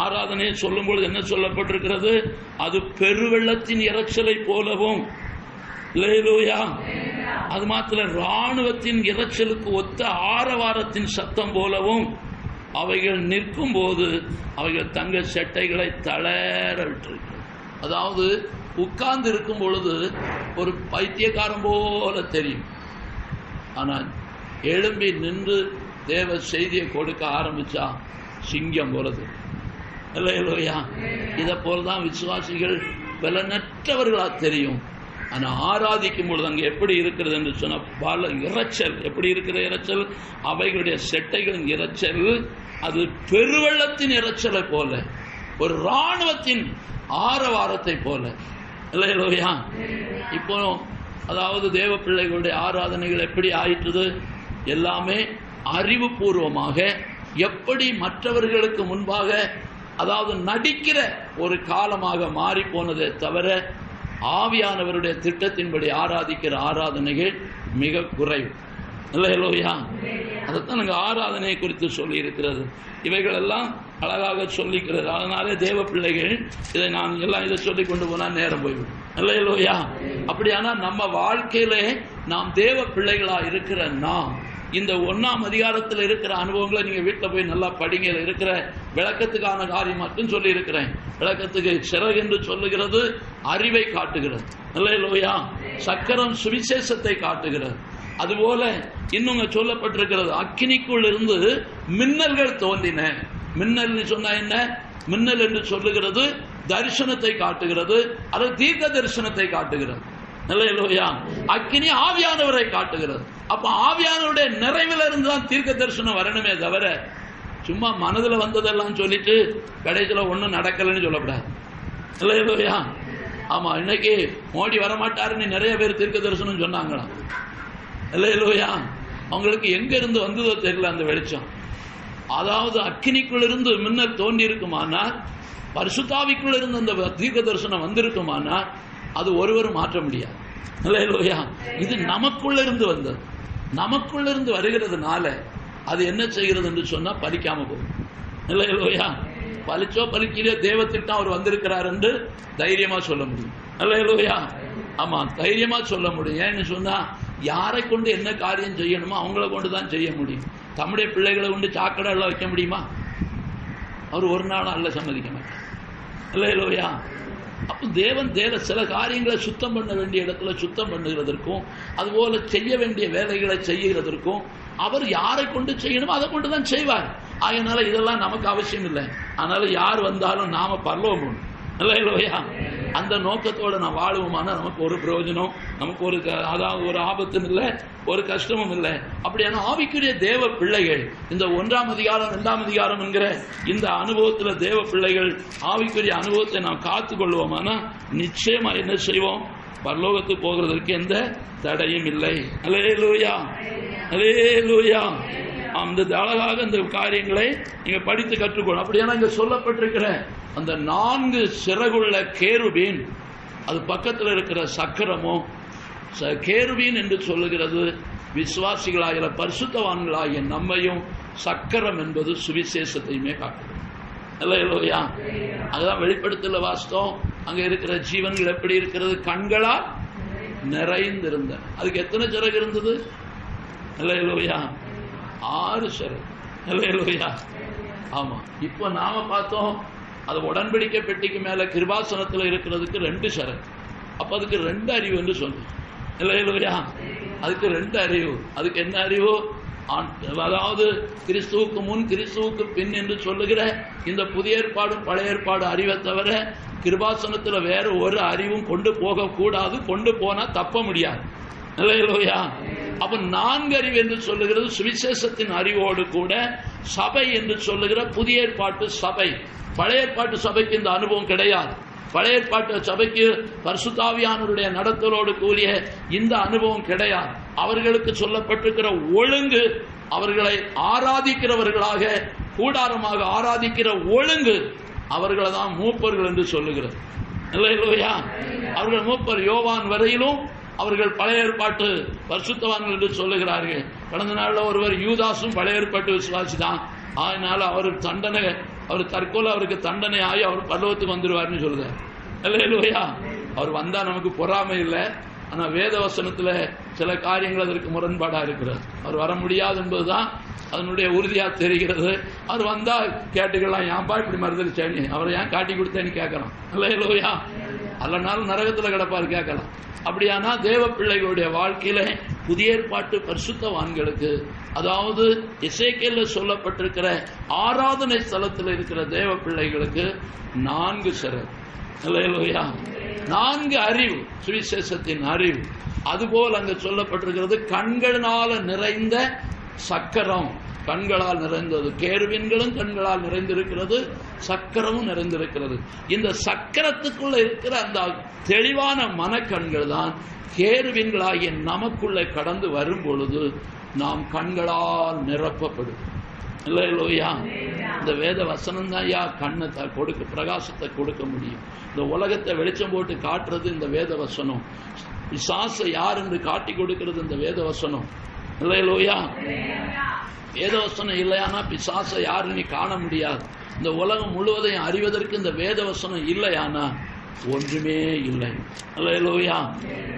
ஆராதனை சொல்லும் பொழுது என்ன சொல்லப்பட்டிருக்கிறது? அது பெருவெள்ளத்தின் இரைச்சலை போலவும். அல்லேலூயா. அது மாத்திரம் இராணுவத்தின் இரைச்சலுக்கு ஒத்த ஆரவாரத்தின் சத்தம் போலவும் அவைகள் நிற்கும் போது அவைகள் தங்கள் செட்டைகளை தளர விட்டிருக்கிறது. அதாவது உட்கார்ந்து இருக்கும் பொழுது ஒரு பைத்தியக்காரன் போல தெரியும். ஆனால் எழும்பி நின்று தேவ செய்தியை கொடுக்க ஆரம்பிச்சா சிங்கம் போலது. அல்லேலூயா. இதை போலதான் விசுவாசிகள் பலனற்றவர்களா தெரியும். ஆனால் ஆராதிக்கும் பொழுது அங்கே எப்படி இருக்கிறது என்று சொன்ன பல இரைச்சல். எப்படி இருக்கிற இரைச்சல்? அவைகளுடைய செட்டைகளின் இரைச்சல் அது பெருவெள்ளத்தின் இரைச்சலை போல, ஒரு இராணுவத்தின் ஆரவாரத்தை போல. அல்லேலூயா. இப்போ அதாவது தேவ பிள்ளைகளுடைய ஆராதனைகள் எப்படி ஆயிற்று? எல்லாமே அறிவுபூர்வமாக, எப்படி மற்றவர்களுக்கு முன்பாக அதாவது நடிக்கிற ஒரு காலமாக மாறி போனதே தவிர ஆவியானவருடைய திட்டத்தின்படி ஆராதிக்கிற ஆராதனைகள் மிக குறைவு. அல்லேலூயா. அதைத்தான் நாங்கள் ஆராதனை குறித்து சொல்லி இருக்கிறது. இவைகள் எல்லாம் அழகாக சொல்லிக்கிறது. அதனாலே தேவ பிள்ளைகள் இதை நான் எல்லாம் இதை சொல்லி கொண்டு போனால் நேரம் போய்விடும். அல்லேலூயா. அப்படியானா நம்ம வாழ்க்கையிலே நாம் தேவ பிள்ளைகளா இருக்கிற நாம் இந்த 1ஆம் அதிகாரத்தில் இருக்கிற அனுபவங்களை நீங்க வீட்டில் போய் நல்லா படிங்க. இருக்கிற விளக்கத்துக்கான காரியம் மட்டும் சொல்லி இருக்கிறேன். விளக்கத்துக்கு சிறகு என்று சொல்லுகிறது அறிவை காட்டுகிறது. அல்லேலூயா. சக்கரம் சுவிசேஷத்தை காட்டுகிறது. அதுபோல இன்னும் சொல்லப்பட்டிருக்கிறது, அக்கினிக்குள் இருந்து மின்னல்கள் தோன்றின. மின்னல் சொன்னா என்ன? மின்னல் என்று சொல்லுகிறது தரிசனத்தை காட்டுகிறது, அது தீர்க்க தரிசனத்தை காட்டுகிறது. அல்லேலூயா. அக்கினி ஆவியானவரை காட்டுகிறது. அப்ப ஆவியானவருடைய நிறைவில் இருந்து தான் தீர்க்க தரிசனம் வரணுமே தவிர சும்மா மனதில் வந்ததெல்லாம் சொல்லிட்டு கடைசியில் ஒன்றும் நடக்கலைன்னு சொல்லக்கூடாது. அல்லேலூயா. ஆமா, இன்னைக்கு மோடி வரமாட்டாருன்னு நிறைய பேர் தீர்க்க தரிசனம் சொன்னாங்களாம். அல்லேலூயா. அவங்களுக்கு எங்க இருந்து வந்ததோ தெரியல அந்த வெளிச்சம். அதாவது அக்கினிக்குள் இருந்து மின்னல் தோன்றி இருக்குமானால், பரிசுத்தாவிக்குள் இருந்து அந்த தீர்க்க தரிசனம் வந்திருக்குமானால் அது ஒருவரும் மாற்ற முடியாது. அல்லேலூயா. இது நமக்குள்ள இருந்து வந்தது. நமக்குள்ள இருந்து வருகிறதுனால அது என்ன செய்கிறது என்று சொன்னா பலிக்காம போகும். அல்லேலூயா. பலிச்சோ பலிக்கலையோ தேவத்திட்டம் அவர் வந்திருக்கிறார் என்று தைரியமா சொல்ல முடியும். அல்லேலூயா. ஆமா, தைரியமா சொல்ல முடியும். ஏன்னு சொன்னா யாரை கொண்டு என்ன காரியம் செய்யணுமோ அவங்கள கொண்டு தான் செய்ய முடியும். தம்முடைய பிள்ளைகளை கொண்டு சாக்கடை எல்லாம் வைக்க முடியுமா? அவர் ஒரு நாளும் அல்ல சம்மதிக்க மாட்டார். அல்லேலூயா. அப்போ தேவன் சில காரியங்களை சுத்தம் பண்ண வேண்டிய இடத்துல சுத்தம் பண்ணுகிறதற்கும், அதுபோல செய்ய வேண்டிய வேலைகளை செய்கிறதற்கும் அவர் யாரை கொண்டு செய்யணுமோ அதை கொண்டு தான் செய்வார். அதனால இதெல்லாம் நமக்கு அவசியம் இல்லை. அதனால யார் வந்தாலும் நாம பரலோகம். அல்லேலூயா. அந்த நோக்கத்தோடு நான் வாழுவோமான நமக்கு ஒரு பிரயோஜனம், நமக்கு அதாவது ஒரு ஆபத்தும் இல்லை, ஒரு கஷ்டமும் இல்லை. அப்படியான ஆவிக்குரிய தேவ பிள்ளைகள் இந்த 1ஆம் அதிகாரம் 2ஆம் அதிகாரம் என்கிற இந்த அனுபவத்தில் தேவ பிள்ளைகள் ஆவிக்குரிய அனுபவத்தை நாம் காத்து கொள்வோமானா நிச்சயமா என்ன செய்வோம்? பரலோகத்துக்கு போகிறதற்கு எந்த தடையும் இல்லை. அல்லேலூயா. அல்லேலூயா. அந்த அழகாக இந்த காரியங்களை நீங்க படித்து கற்றுக்கொள்ளும். அப்படியான இங்க சொல்லப்பட்டிருக்கிற அந்த 4 சிறகுள்ள கேருபீன், அது பக்கத்தில் இருக்கிற சக்கரமும், கேருபீன் என்று சொல்லுகிறது விசுவாசிகளாகிற பரிசுத்தவான்களாகிய நம்மையும், சக்கரம் என்பது சுவிசேஷத்தையுமே காட்டுது. அல்லேலூயா. அதுதான் வெளிப்படுத்தல வாஸ்தவம். அங்க இருக்கிற ஜீவன்கள் எப்படி இருக்கிறது? கண்களால் நிறைந்திருந்த. அதுக்கு எத்தனை சிறகு இருந்தது? அல்லேலூயா. 6 சிறகு. அல்லேலூயா. ஆமா, இப்போ நாம பார்த்தோம் அது உடன்படிக்கை பெட்டிக்கு மேல கிருபாசனத்தில் இருக்கிறதுக்கு 2 சிறகு. அப்ப அதுக்கு 2 அறிவு என்று சொல்லுது. அல்லேலூயா. அதுக்கு 2 அறிவு. அதுக்கு என்ன அறிவு? அதாவது கிறிஸ்துவுக்கு முன் கிறிஸ்துவுக்கு பின் என்று சொல்லுகிற இந்த புதிய ஏற்பாடும் பழைய ஏற்பாடு அறிவை தவிர கிருபாசனத்தில் வேற ஒரு அறிவும் கொண்டு போக கூடாது. கொண்டு போனா தப்ப முடியாது. அல்லேலூயா. அப்ப 4 அறிவு என்று சொல்லுகிறது சுவிசேஷத்தின் அறிவோடு கூட சபை என்று சொல்லுகிற புதிய ஏற்பாட்டு சபை. பழைய ஏற்பாட்டு சபைக்கு இந்த அனுபவம் கிடையாது. பழைய ஏற்பாட்டு சபைக்கு பரிசுத்தாவியானவருடைய நடத்தலோடு கூடிய இந்த அனுபவம் கிடையாது. அவர்களுக்கு சொல்லப்பட்டிருக்கிற ஒழுங்கு, அவர்களை ஆராதிக்கிறவர்களாக கூடாரமாக ஆராதிக்கிற ஒழுங்கு, அவர்களை தான் மூப்பர்கள் என்று சொல்லுகிறது. அல்லேலூயா. அவர்கள் மூப்பர். யோவான் வரையிலும் அவர்கள் பழைய ஏற்பாட்டு பரிசுத்தவான்கள் என்று சொல்லுகிறார்கள். கடந்த நாளில் ஒருவர் யூதாசும் பழைய ஏற்பாட்டு விசுவாசி தான். அதனால அவர் தண்டனை, அவர் தற்கொலை, அவருக்கு தண்டனை ஆகி அவர் பரலோகத்துக்கு வந்துடுவார்னு சொல்லுறார். அல்லேலூயா. அவர் வந்தா நமக்கு பொறாமை இல்லை. ஆனா வேத வசனத்துல சில காரியங்கள் அதற்கு முரண்பாடா இருக்கிறது. அவர் வர முடியாது என்பதுதான் அதனுடைய உறுதியா தெரிகிறது. அவர் வந்தா கேட்டுக்கலாம், ஏன்பா இப்படி மறுதலிச்சேன்னு, அவரை ஏன் காட்டி கொடுத்தேன்னு கேட்கலாம். அல்லேலூயா. அல்லனாலும் நரகத்துல கிடப்பார் கேட்கலாம். அப்படியானா தேவ பிள்ளைகளுடைய வாழ்க்கையில புதிய ஏற்பாட்டு பரிசுத்தவான்களுக்கு, அதாவது எசேக்கியேல்ல சொல்லப்பட்டிருக்கிற ஆராதனை ஸ்தலத்தில் இருக்கிற தேவ பிள்ளைகளுக்கு 4 சிறகு. அல்லேலூயா. 4 அறிவு, சுவிசேஷத்தின் அறிவு. அதுபோல் அங்கு சொல்லப்பட்டிருக்கிறது கண்களினால நிறைந்த சக்கரம். கண்களால் நிறைந்தது. கேருபீன்களும் கண்களால் நிறைந்திருக்கிறது, சக்கரமும் நிறைந்திருக்கிறது. இந்த சக்கரத்துக்குள்ள இருக்கிற அந்த தெளிவான மனக்கண்கள் தான் கேருபீன்களாகிய நமக்குள்ளே கடந்து வரும் பொழுது நாம் கண்களால் நிரப்பப்படும். இல்லையா? இந்த வேத வசனம் தான் யா கண்ணை கொடுக்க, பிரகாசத்தை கொடுக்க முடியும். இந்த உலகத்தை வெளிச்சம் போட்டு காட்டுறது இந்த வேத வசனம். பிசாசை யார் என்று காட்டி கொடுக்கிறது இந்த வேத வசனம். இல்லையா? வேத வசனம் இல்லையானா பிசாசை யாருன்னு காண முடியாது. இந்த உலகம் முழுவதையும் அறிவதற்கு இந்த வேத வசனம் இல்லையானா ஒன்றுமே இல்லை. அல்லேலூயா.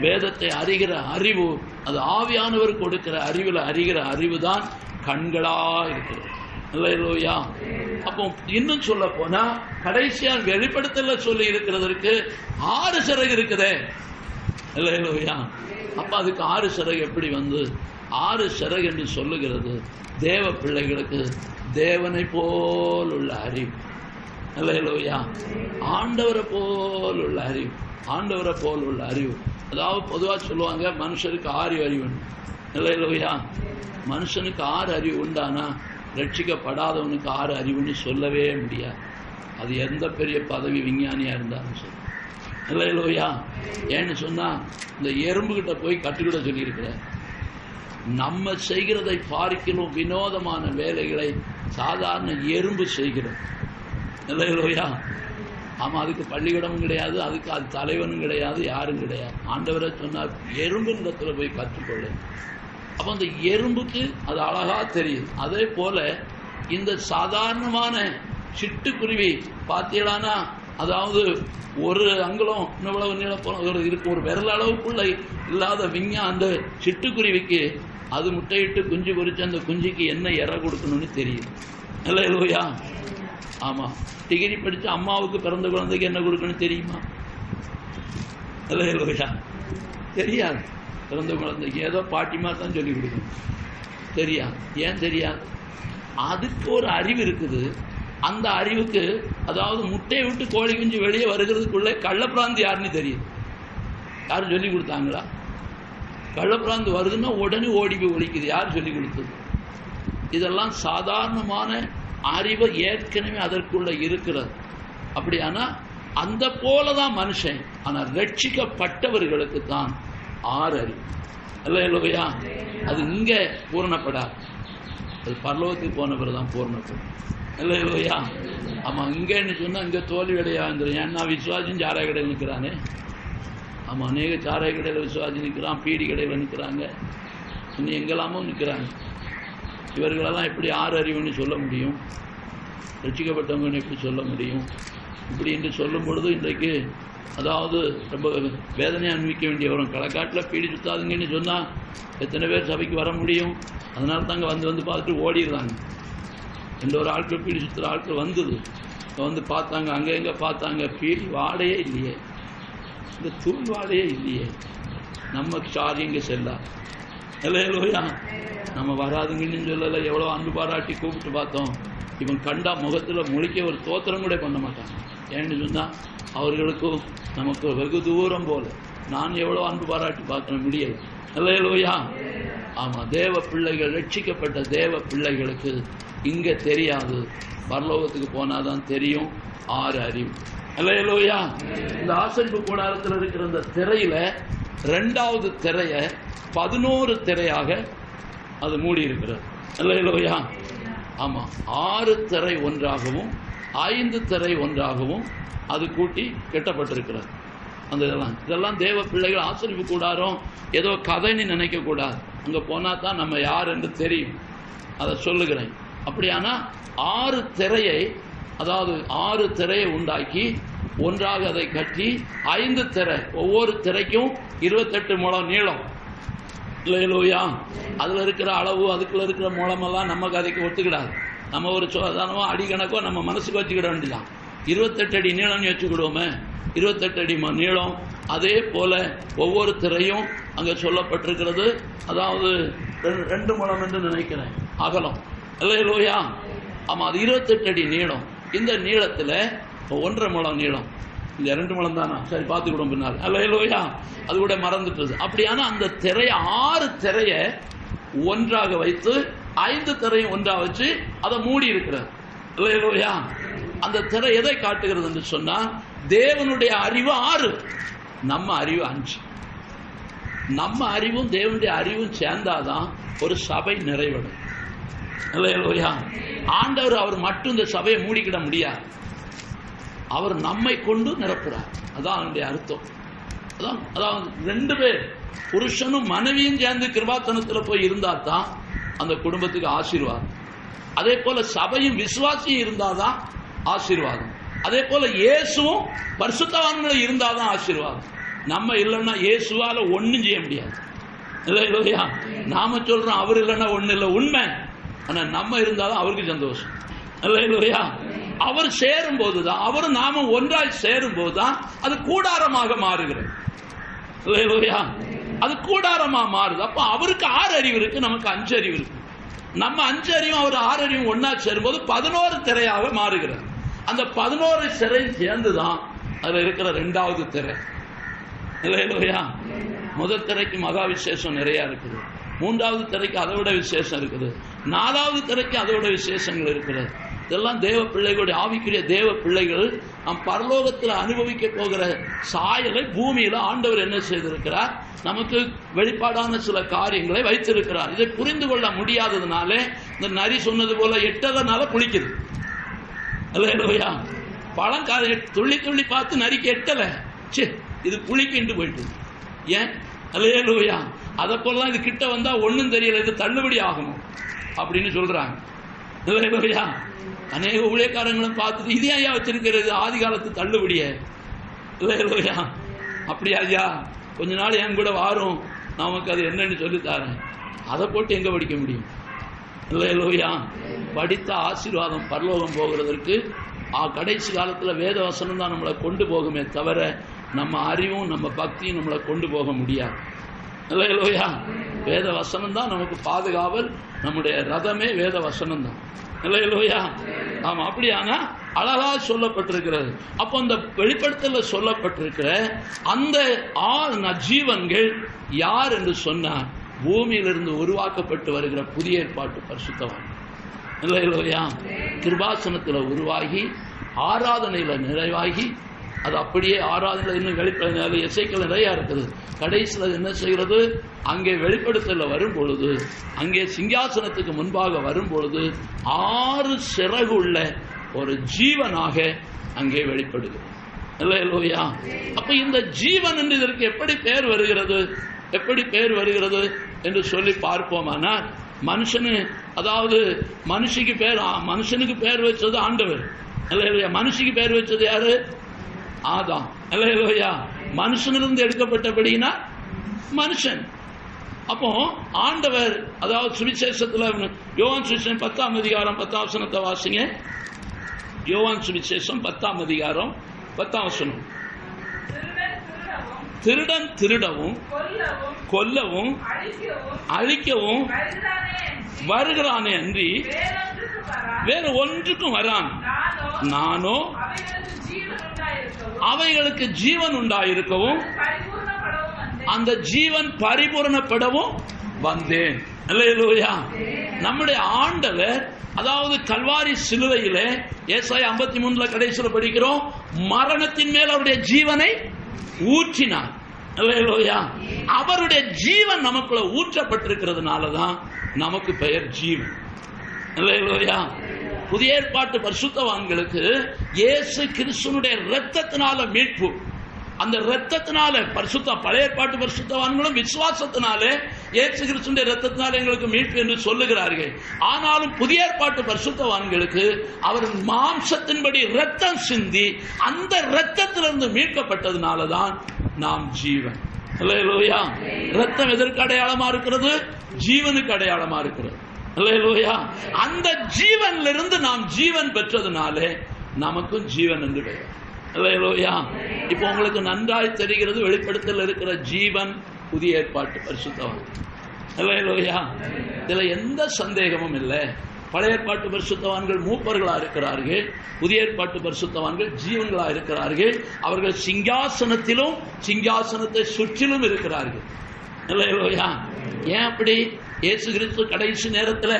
வேதத்தை அறிகிற அறிவு, அது ஆவியானவர் கொடுக்கிற அறிவில் அறிகிற அறிவு தான் கண்களா இருக்கிறது. அல்லேலூயா. அப்போ இன்னும் சொல்ல போனா கடைசியா வெளிப்படுத்தல சொல்லி இருக்கிறதற்கு 6 சிறகு இருக்குதே. அல்லேலூயா. அப்ப அதுக்கு 6 சிறகு எப்படி வந்து? 6 சிறகு என்று சொல்லுகிறது தேவ பிள்ளைகளுக்கு தேவனை போல் உள்ள அறிவு. அல்லேலூயா. ஆண்டவரை போல் உள்ள அறிவு, ஆண்டவரை போல் உள்ள அறிவு. அதாவது பொதுவாக சொல்லுவாங்க மனுஷனுக்கு 6 அறிவு. அல்லேலூயா. மனுஷனுக்கு 6 அறிவு உண்டானா ரட்சிக்கப்படாதவனுக்கு 6 அறிவுன்னு சொல்லவே முடியாது. அது எந்த பெரிய பதவி விஞ்ஞானியா இருந்தாலும் சரி. அல்லேலூயா. ஏன்னு சொன்னா இந்த எறும்புகிட்ட போய் கற்றுக்கிட சொல்லியிருக்கிறார். நம்ம செய்கிறதை பார்க்கிலும் வினோதமான வேலைகளை சாதாரண எறும்பு செய்கிறோம். அல்லேலூயா. ஆமா, அதுக்கு பள்ளிக்கூடமும் கிடையாது, அதுக்கு அது தலைவனும் கிடையாது, யாரும் கிடையாது. ஆண்டவரை சொன்னார் எறும்பின் இடத்துல போய் கற்றுக்கொள்ள. அப்ப அந்த எறும்புக்கு அது அழகா தெரியுது. அதே போல இந்த சாதாரணமான சிட்டுக்குருவி பார்த்தீங்களானா, அதாவது ஒரு அங்குலம் இவ்வளவு நீளம் இருக்கு, ஒரு விரல் அளவுக்குள்ள இல்லாத விஞ்ஞான அந்த சிட்டுக்குருவிக்கு அது முட்டையிட்டு குஞ்சு பொறிச்சு அந்த குஞ்சுக்கு என்ன இறை கொடுக்கணும்னு தெரியுது. அல்லேலூயா. ஆமா, டிகிரி படிச்சு அம்மாவுக்கு பிறந்த குழந்தைக்கு என்ன கொடுக்கணும்னு தெரியுமா? அல்லேலூயா. தெரியாது. பிறந்த குழந்தைக்கு ஏதோ பாட்டிமா தான் சொல்லி கொடுக்கணும். தெரியாது. ஏன் தெரியாது? அதுக்கு ஒரு அறிவு இருக்குது. அந்த அறிவுக்கு, அதாவது முட்டையை விட்டு கோழி குஞ்சு வெளியே வருகிறதுக்குள்ளே கள்ளப்பிராந்து யாருன்னு தெரியுது. யாரும் சொல்லி கொடுத்தாங்களா? கள்ளப்பிராந்து வருதுன்னா உடனே ஓடி போய் ஒழிக்குது. யார் சொல்லி கொடுத்தது? இதெல்லாம் சாதாரணமான அறிவு ஏற்கனவே அதற்குள்ள இருக்கிறது. அப்படியானா அந்த போலதான் மனுஷன். ஆனால் ரட்சிக்கப்பட்டவர்களுக்கு தான் 6 அறிவு. அல்லேலூயா. அது இங்க பூரணப்படாது, அது பரலோகத்துக்கு போன பிறகுதான் பூரணப்படும். அல்லேலூயா. ஆமா, இங்கன்னு சொன்னா இங்க தோல்வி அடைய வந்துடும். ஏன்னா விசுவாசியும் சாராய கடையில் நிற்கிறானே. ஆமா, அநேக சாராய கடையில் விசுவாசி நிற்கிறான், பீடி கடையில் நிற்கிறாங்க, இன்னும் எங்கெல்லாமோ நிற்கிறாங்க. இவர்களெல்லாம் எப்படி 6 அறிவுன்னு சொல்ல முடியும்? ரட்சிக்கப்பட்டவங்கன்னு எப்படி சொல்ல முடியும்? இப்படி என்று சொல்லும் பொழுது இன்றைக்கு அதாவது ரொம்ப வேதனையை அனுபவிக்க வேண்டிய வரும். களக்காட்டில் பீடி சுத்தாதுங்கன்னு சொன்னால் எத்தனை பேர் சபைக்கு வர முடியும்? அதனால தாங்க வந்து பார்த்துட்டு ஓடிடுறாங்க. ஒரு ஆட்கள் பீடி சுற்றுற ஆட்கள் வந்தது, வந்து பார்த்தாங்க, அங்கே எங்கே பார்த்தாங்க, பீடி வாடையே இல்லையே, இந்த தூள் வாடையே இல்லையே, நம்ம சார் எங்கே செல்லா. அல்லேலூயா. நம்ம வராதுங்கன்னு சொல்லலை, எவ்வளோ அன்பு பாராட்டி கூப்பிட்டு பார்த்தோம். இவன் கண்டா முகத்தில் முழிக்க ஒரு தோத்திரம் கூட பண்ண மாட்டாங்க. ஏன்னு சொன்னால் அவர்களுக்கும் நமக்கு வெகு தூரம் போல. நான் எவ்வளோ அன்பு பாராட்டி பார்க்க முடியலை. அல்லேலூயா. ஆமாம், தேவ பிள்ளைகள், ரட்சிக்கப்பட்ட தேவ பிள்ளைகளுக்கு இங்கே தெரியாது, பரலோகத்துக்கு போனாதான் தெரியும் 6 அறிவு. அல்லேலூயா. இந்த ஆசரிப்பு கூடாரத்தில் இருக்கிற இந்த திரையில 2வது திரையை 11 திரையாக அது மூடி இருக்கிறது. அல்லேலூயா. ஆமா, 6 திரை ஒன்றாகவும் 5 திரை ஒன்றாகவும் அது கூட்டி கட்டப்பட்டிருக்கிறது. அந்த இதெல்லாம் தேவ பிள்ளைகள் ஆசரிப்பு கூடாரம் ஏதோ கதைன்னு நினைக்க கூடாது. அங்க போனா தான் நம்ம யார் என்று தெரியும். அதை சொல்லுகிறேன். அப்படியானா 6 திரையை, அதாவது 6 திரையை உண்டாக்கி ஒன்றாக அதை கட்டி 5 திரை, ஒவ்வொரு திரைக்கும் 28 முழம் நீளம். இல்லையா? அதுல இருக்கிற அளவு, அதுக்குள்ள இருக்கிற மூலமெல்லாம் நம்ம கதைக்கு ஒத்துக்கிடாது. நம்ம ஒரு சாதாரணமா அடிக்கணக்கோ நம்ம மனசுக்கு வச்சுக்கிட வேண்டியதான். 28 அடி நீளம்னு வச்சுக்கிடுவோமே, 28 அடி நீளம். அதே போல ஒவ்வொரு திரையும் அங்க சொல்லப்பட்டிருக்கிறது. அதாவது 2 முழம் என்று நினைக்கிறேன் அகலம். இல்லையா? ஆமா, அது 28 அடி நீளம். இந்த நீளத்துல 1.5 முழம் நீளம். இந்த 2 முழம் தானா? சரி, பார்த்துக்கிடும் பின்னால். அல்லேலூயா. அது கூட மறந்துட்டது. அப்படியான அந்த திரைய 6 திரைய ஒன்றாக வைத்து 5 திரையும் ஒன்றாக வச்சு அதை மூடி இருக்கிறது. அல்லேலூயா. அந்த திரை எதை காட்டுகிறது என்று சொன்னா, தேவனுடைய அறிவு 6, நம்ம அறிவு 5. நம்ம அறிவும் தேவனுடைய அறிவும் சேர்ந்தாதான் ஒரு சபை நிறைவடும். அல்லேலூயா. ஆண்டவர் அவர் மட்டும் இந்த சபையை மூடிக்கிட முடியாது. அவர் நம்மை கொண்டு நிரப்புறார். அதான் அவனுடைய அர்த்தம். அதாவது 2 பேர், புருஷனும் மனைவியும் சேர்ந்து கிருபாத்தனத்தில் போய் இருந்தா தான் அந்த குடும்பத்துக்கு ஆசீர்வாதம். அதே போல சபையும் விசுவாசியும் இருந்தாதான் ஆசீர்வாதம். அதே போல இயேசுவும் பரிசுத்தவான்களும் இருந்தாதான் ஆசீர்வாதம். நம்ம இல்லைன்னா இயேசுவால ஒன்றும் செய்ய முடியாது. இல்லையா? நாம சொல்றோம் அவர் இல்லைன்னா ஒண்ணு இல்லை, உண்மை. ஆனா நம்ம இருந்தாலும் அவருக்கு சந்தோஷம். இல்லையா? அவர் சேரும் போதுதான், அவரும் நாமும் ஒன்றாய் சேரும் போதுதான் அது கூடாரமாக மாறுகிறது. இல்லையா? அது கூடாரமா மாறுது. அப்ப அவருக்கு 6 அறிவு இருக்கு, நமக்கு 5 அறிவு இருக்கு. நம்ம 5 அறிவும் அவர் 6 அறிவும் ஒன்னா சேரும்போது 11 திரையாக மாறுகிறது. அந்த 11 திரை சேர்ந்துதான் அதுல இருக்கிற 2வது திரை. இல்லையா? முதல் திரைக்கு மகா விசேஷம் நிறைய இருக்குது, 3வது திரைக்கு அதை விட விசேஷம் இருக்குது, 4வது திரைக்கு அதை விட விசேஷங்கள் இருக்கிறது. இதெல்லாம் தேவ பிள்ளைகளுடைய ஆவிக்குரிய தேவ பிள்ளைகள் நாம் பரலோகத்தில் அனுபவிக்க போகிற சாயலை பூமியில ஆண்டவர் என்ன செய்திருக்கிறார், நமக்கு வெளிப்பாடான சில காரியங்களை வைத்திருக்கிறார். இதை புரிந்து கொள்ள முடியாததுனால இந்த நரி சொன்னது போல எட்டதனால புளிக்குது. இல்லையா? பழம் துள்ளி துள்ளி பார்த்து நரிக்கு எட்டல, இது புளிக்கின்று போயிட்டு. ஏன்? அல்லேலூயா. அதை போலதான் இது கிட்ட வந்தா ஒன்னும் தெரியல, இது தள்ளுபடி ஆகணும் அப்படின்னு சொல்றாங்க. இல்லையா? அநேக ஊழியக்காரங்களும் பார்த்துட்டு இது ஐயா வச்சிருக்கிறது ஆதி காலத்து தள்ளுபடிய. இல்லையா? அப்படியா ஐயா, கொஞ்ச நாள் என் கூட வாரும், நமக்கு அது என்னன்னு சொல்லி தரேன். அதை போட்டு எங்க படிக்க முடியும்? இல்லையா? படித்த ஆசீர்வாதம் பரலோகம் போகிறதற்கு கடைசி காலத்துல வேத வசனம் தான் நம்மளை கொண்டு போகுமே தவிர நம்ம அறிவும் நம்ம பக்தியும் நம்மளை கொண்டு போக முடியாது. இல்லையா? வேத வசனம் தான் நமக்கு பாதுகாவல், நம்முடைய ரதமே வேத வசனம் தான். இல்லையா? ஆமா, அப்படியானா அழகா சொல்லப்பட்டிருக்கிறது. அப்போ அந்த வெளிப்படுத்தல சொல்லப்பட்டிருக்கிற அந்த 6 ஜீவன்கள் யார் என்று சொன்னார்? பூமியிலிருந்து உருவாக்கப்பட்டு வருகிற புதிய ஏற்பாட்டு பரிசுத்தவான். இல்லையா? கிருபாசனத்தில் உருவாகி ஆராதனையில நிறைவாகி அது அப்படியே ஆராதனை இன்னும் வெளிப்பட இசைக்கள் நிறைய இருக்குது. கடைசியில் என்ன செய்கிறது? அங்கே வெளிப்படுத்தல வரும் பொழுது, அங்கே சிங்காசனத்துக்கு முன்பாக வரும் பொழுது 6 சிறகு உள்ள ஒரு ஜீவனாக அங்கே வெளிப்படுகிறது. இல்லையா? அப்ப இந்த ஜீவன் என்று இதற்கு எப்படி பெயர் வருகிறது, எப்படி பெயர் வருகிறது என்று சொல்லி பார்ப்போமானா, மனுஷனு, அதாவது மனுஷனுக்கு பெயர் வச்சது ஆண்டவர். இல்லையா? மனுஷிக்கு பெயர் வச்சது யாரு? ஆதாம். இல்லையா? மனுஷனிலிருந்து எடுக்கப்பட்டபடினா மனுஷன். அப்போ ஆண்டவர், அதாவது சுவிசேஷத்துல யோவான் சுவிசேஷம் 10ஆம் அதிகாரம் 10ஆம் வசனத்தை வாசிங்க. யோவான் சுவிசேஷம் 10ஆம் அதிகாரம் 10ஆம் வசனம். திருடன் திருடவும் கொல்லவும் அழிக்கவும் வருகிறானே அன்றி வேற ஒன்றுக்கும் வரான். நானோ அவைகளுக்கு ஜீவன் உண்டாயிருக்கவும் அந்த ஜீவன் பரிபூரணப்படவும் வந்தேன். அல்லேலூயா. நம்முடைய ஆண்டவர், அதாவது கல்வாரி சிலுவையிலே ஏசாயா 53 கடைசியில் படிக்கிறோம், மரணத்தின் மேல் அவருடைய ஜீவனை ஊற்றினார். அல்லேலூயா. அவருடைய ஜீவன் நமக்குள்ள ஊற்றப்பட்டிருக்கிறதுனாலதான் நமக்கு பெயர் ஜீவன். அல்லேலூயா. புதிய ஏற்பாட்டு பரிசுத்தவான்களுக்கு இயேசு கிறிஸ்துனுடைய இரத்தத்தினால மீட்பு. அந்த இரத்தத்தினால பழைய ஏற்பாட்டு பரிசுத்தவான்களும் விசுவாசத்தினாலே இயேசு கிறிஸ்துனுடைய இரத்தத்தினால எங்களுக்கு மீட்பு என்று சொல்லுகிறார்கள். ஆனாலும் புதிய ஏற்பாட்டு பரிசுத்தவான்களுக்கு அவர் மாம்சத்தின்படி இரத்தம் சிந்தி அந்த இரத்தத்திலிருந்து மீட்கப்பட்டதுனாலதான் நாம் ஜீவன். அல்லேலூயா. இரத்தம் எதற்கு அடையாளமா இருக்கிறது? ஜீவனுக்கு அடையாளமா இருக்கிறது. அல்லேலூயா. அந்த ஜீவன்ல இருந்து நாம் ஜீவன் பெற்றதுனாலே நமக்கும் ஜீவன் என்று பெயர். அல்லேலூயா. இப்போ உங்களுக்கு நன்றாய் தெரிகிறது, வெளிப்படுத்தல் இருக்கிற ஜீவன் புதிய ஏற்பாட்டு பரிசுத்தவான். அல்லேலூயா. இதுல எந்த சந்தேகமும் இல்லை. பழைய ஏற்பாட்டு பரிசுத்தவான்கள் மூப்பர்களா இருக்கிறார்கள், புதிய ஏற்பாட்டு பரிசுத்தவான்கள் ஜீவன்களா இருக்கிறார்கள். அவர்கள் சிங்காசனத்திலும் சிங்காசனத்தை சுற்றிலும் இருக்கிறார்கள். அல்லேலூயா. ஏன் அப்படி? இயேசு கிறிஸ்து கடைசி நேரத்தில்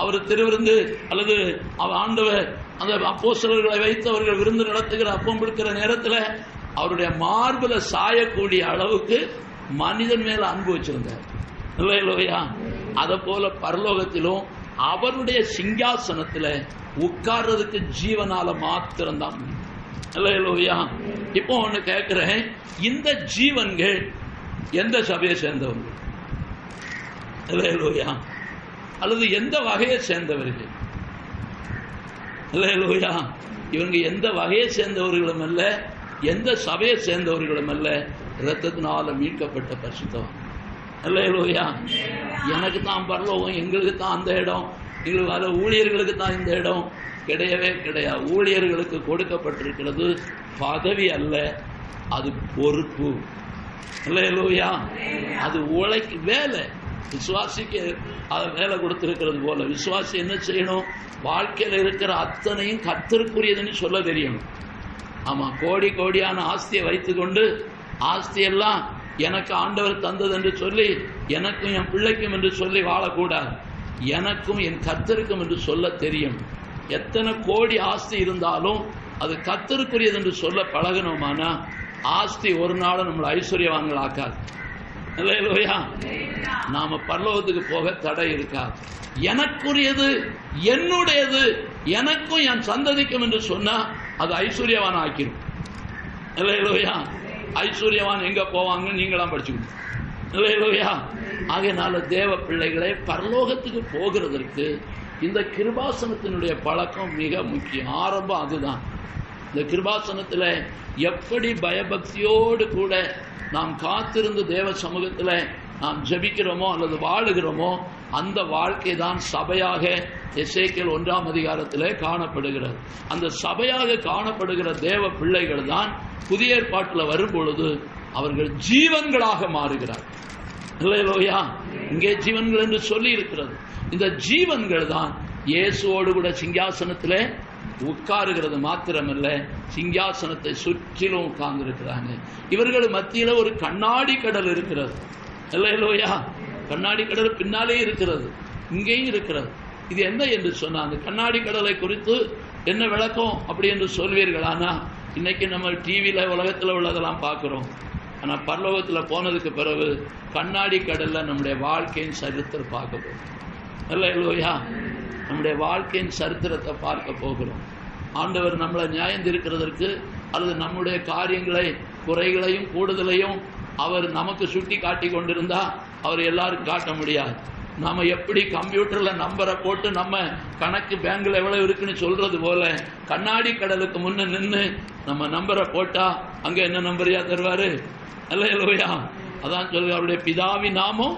அவர் திருவிருந்து அல்லது அவர் ஆண்டவர் அந்த அப்போஸ்தலர்களை வைத்து அவர்கள் விருந்து நடத்துகிற அப்பம் கொடுக்கிற நேரத்தில் அவருடைய மார்பில சாயக்கூடிய அளவுக்கு மனிதன் மேல அன்பு வச்சிருந்தார். இல்லையா? அதை போல பரலோகத்திலும் அவருடைய சிங்காசனத்துல உட்கார்றதுக்கு ஜீவனால மாத்திரம்தான் முடியும். இல்லையா? இப்போ ஒண்ணு கேட்கிறேன், இந்த ஜீவன்கள் எந்த சபையை சேர்ந்தவர்கள்? இல்லையா? அல்லது எந்த வகையை சேர்ந்தவர்கள்? இல்லையா? இவங்க எந்த வகையை சேர்ந்தவர்களும் அல்ல, எந்த சபையை சேர்ந்தவர்களும் அல்ல, இரத்தத்தினால மீட்கப்பட்ட பரிசுத்தவான். அல்லேலூயா. எனக்கு தான் பரலோகம், எங்களுக்கு தான் அந்த இடம், எங்களுக்கு வர ஊழியர்களுக்கு தான் இந்த இடம், கிடையவே கிடையாது. ஊழியர்களுக்கு கொடுக்கப்பட்டிருக்கிறது பதவி அல்ல, அது பொறுப்பு. அல்லேலூயா. அது உழைக்கு வேலை. விசுவாசிக்கு அதை வேலை கொடுத்திருக்கிறது போல விசுவாசி என்ன செய்யணும்? வாழ்க்கையில் இருக்கிற அத்தனையும் கர்த்தருக்குரியதுன்னு சொல்ல தெரியணும். ஆமா, கோடி கோடியான ஆஸ்தியை வைத்துக்கொண்டு ஆஸ்தியெல்லாம் எனக்கு ஆண்டவர் தந்தது என்று சொல்லி, எனக்கும் என் பிள்ளைக்கும் என்று சொல்லி வாழக்கூடாது. எனக்கும் என் கர்த்தருக்கும் என்று சொல்ல தெரியும். எத்தனை கோடி ஆஸ்தி இருந்தாலும் அது கர்த்தருக்குரியது என்று சொல்ல பழகணுமானா ஆஸ்தி ஒரு நாளும் நம்மளை ஐஸ்வர்யவான்களாக்காது. அல்லேலூயா. நாம பரலோகத்துக்கு போக தடை இருக்காது. எனக்குரியது, என்னுடையது, எனக்கும் என் சந்ததிக்கும் என்று சொன்னா அது ஐஸ்வர்யவான் ஆக்கிடும். அல்லேலூயா. ஐஸ்வர்யவான் எங்க போவாங்க? நீங்களாம் படிச்சுக்கணும். அல்லேலூயா. ஆகையினால தேவ பிள்ளைகளை பரலோகத்துக்கு போகிறதற்கு இந்த கிருபாசனத்தினுடைய பழக்கம் மிக முக்கியம். ஆரம்பம் அதுதான். இந்த கிருபாசனத்தில் எப்படி பயபக்தியோடு கூட நாம் காத்திருந்து தேவ சமூகத்தில் நாம் ஜெபிக்கிறோமோ அல்லது வாழுகிறோமோ அந்த வாழ்க்கை தான் சபையாக எசேக்கியேல் 1ஆம் அதிகாரத்திலே காணப்படுகிறது. அந்த சபையாக காணப்படுகிற தேவ பிள்ளைகள் தான் புதிய ஏற்பாட்டில் வரும் பொழுது அவர்கள் ஜீவன்களாக மாறுகிறார். அல்லேலூயா. இங்கே ஜீவன்கள் என்று சொல்லி இருக்கிறது. இந்த ஜீவன்கள் தான் இயேசுவோடு கூட சிங்காசனத்திலே உட்காருகிறது மாத்திரமல்ல, சிங்காசனத்தை சுற்றிலும் உட்கார்ந்து இருக்கிறாங்க. இவர்கள் மத்தியில் ஒரு கண்ணாடி கடல் இருக்கிறது. அல்லேலூயா. கண்ணாடி கடல் பின்னாலே இருக்கிறது, இங்கேயும் இருக்கிறது. இது என்ன என்று சொன்னா, அந்த கண்ணாடி கடலை குறித்து என்ன விளக்கம் அப்படி என்று சொல்வீர்களானா, இன்னைக்கு நம்ம டிவியில உலகத்தில் உள்ளதெல்லாம் பார்க்கிறோம். ஆனால் பரலோகத்தில் போனதுக்கு பிறகு கண்ணாடி கடல்ல நம்முடைய வாழ்க்கையின் சரித்திரத்தை பார்க்க போகிறோம். அல்லேலூயா. நம்முடைய வாழ்க்கையின் சரித்திரத்தை பார்க்க போகிறோம். ஆண்டவர் நம்மளை நியாயந்திருக்கிறதற்கு அல்லது நம்முடைய காரியங்களை குறைகளையும் கூடுதலையும் அவர் நமக்கு சுட்டி காட்டி கொண்டிருந்தா அவர் எல்லாருக்கும் காட்ட முடியாது. நாம எப்படி கம்ப்யூட்டர்ல நம்பரை போட்டு நம்ம கணக்கு பேங்க்ல எவ்வளவு இருக்குன்னு சொல்றது போல கண்ணாடி கடலுக்கு முன்ன நின்று நம்ம நம்பரை போட்டா அங்க என்ன நம்பரையா தருவாரு? அல்லேலூயா. அதான் சொல்லுங்க, அவருடைய பிதாவின் நாமம்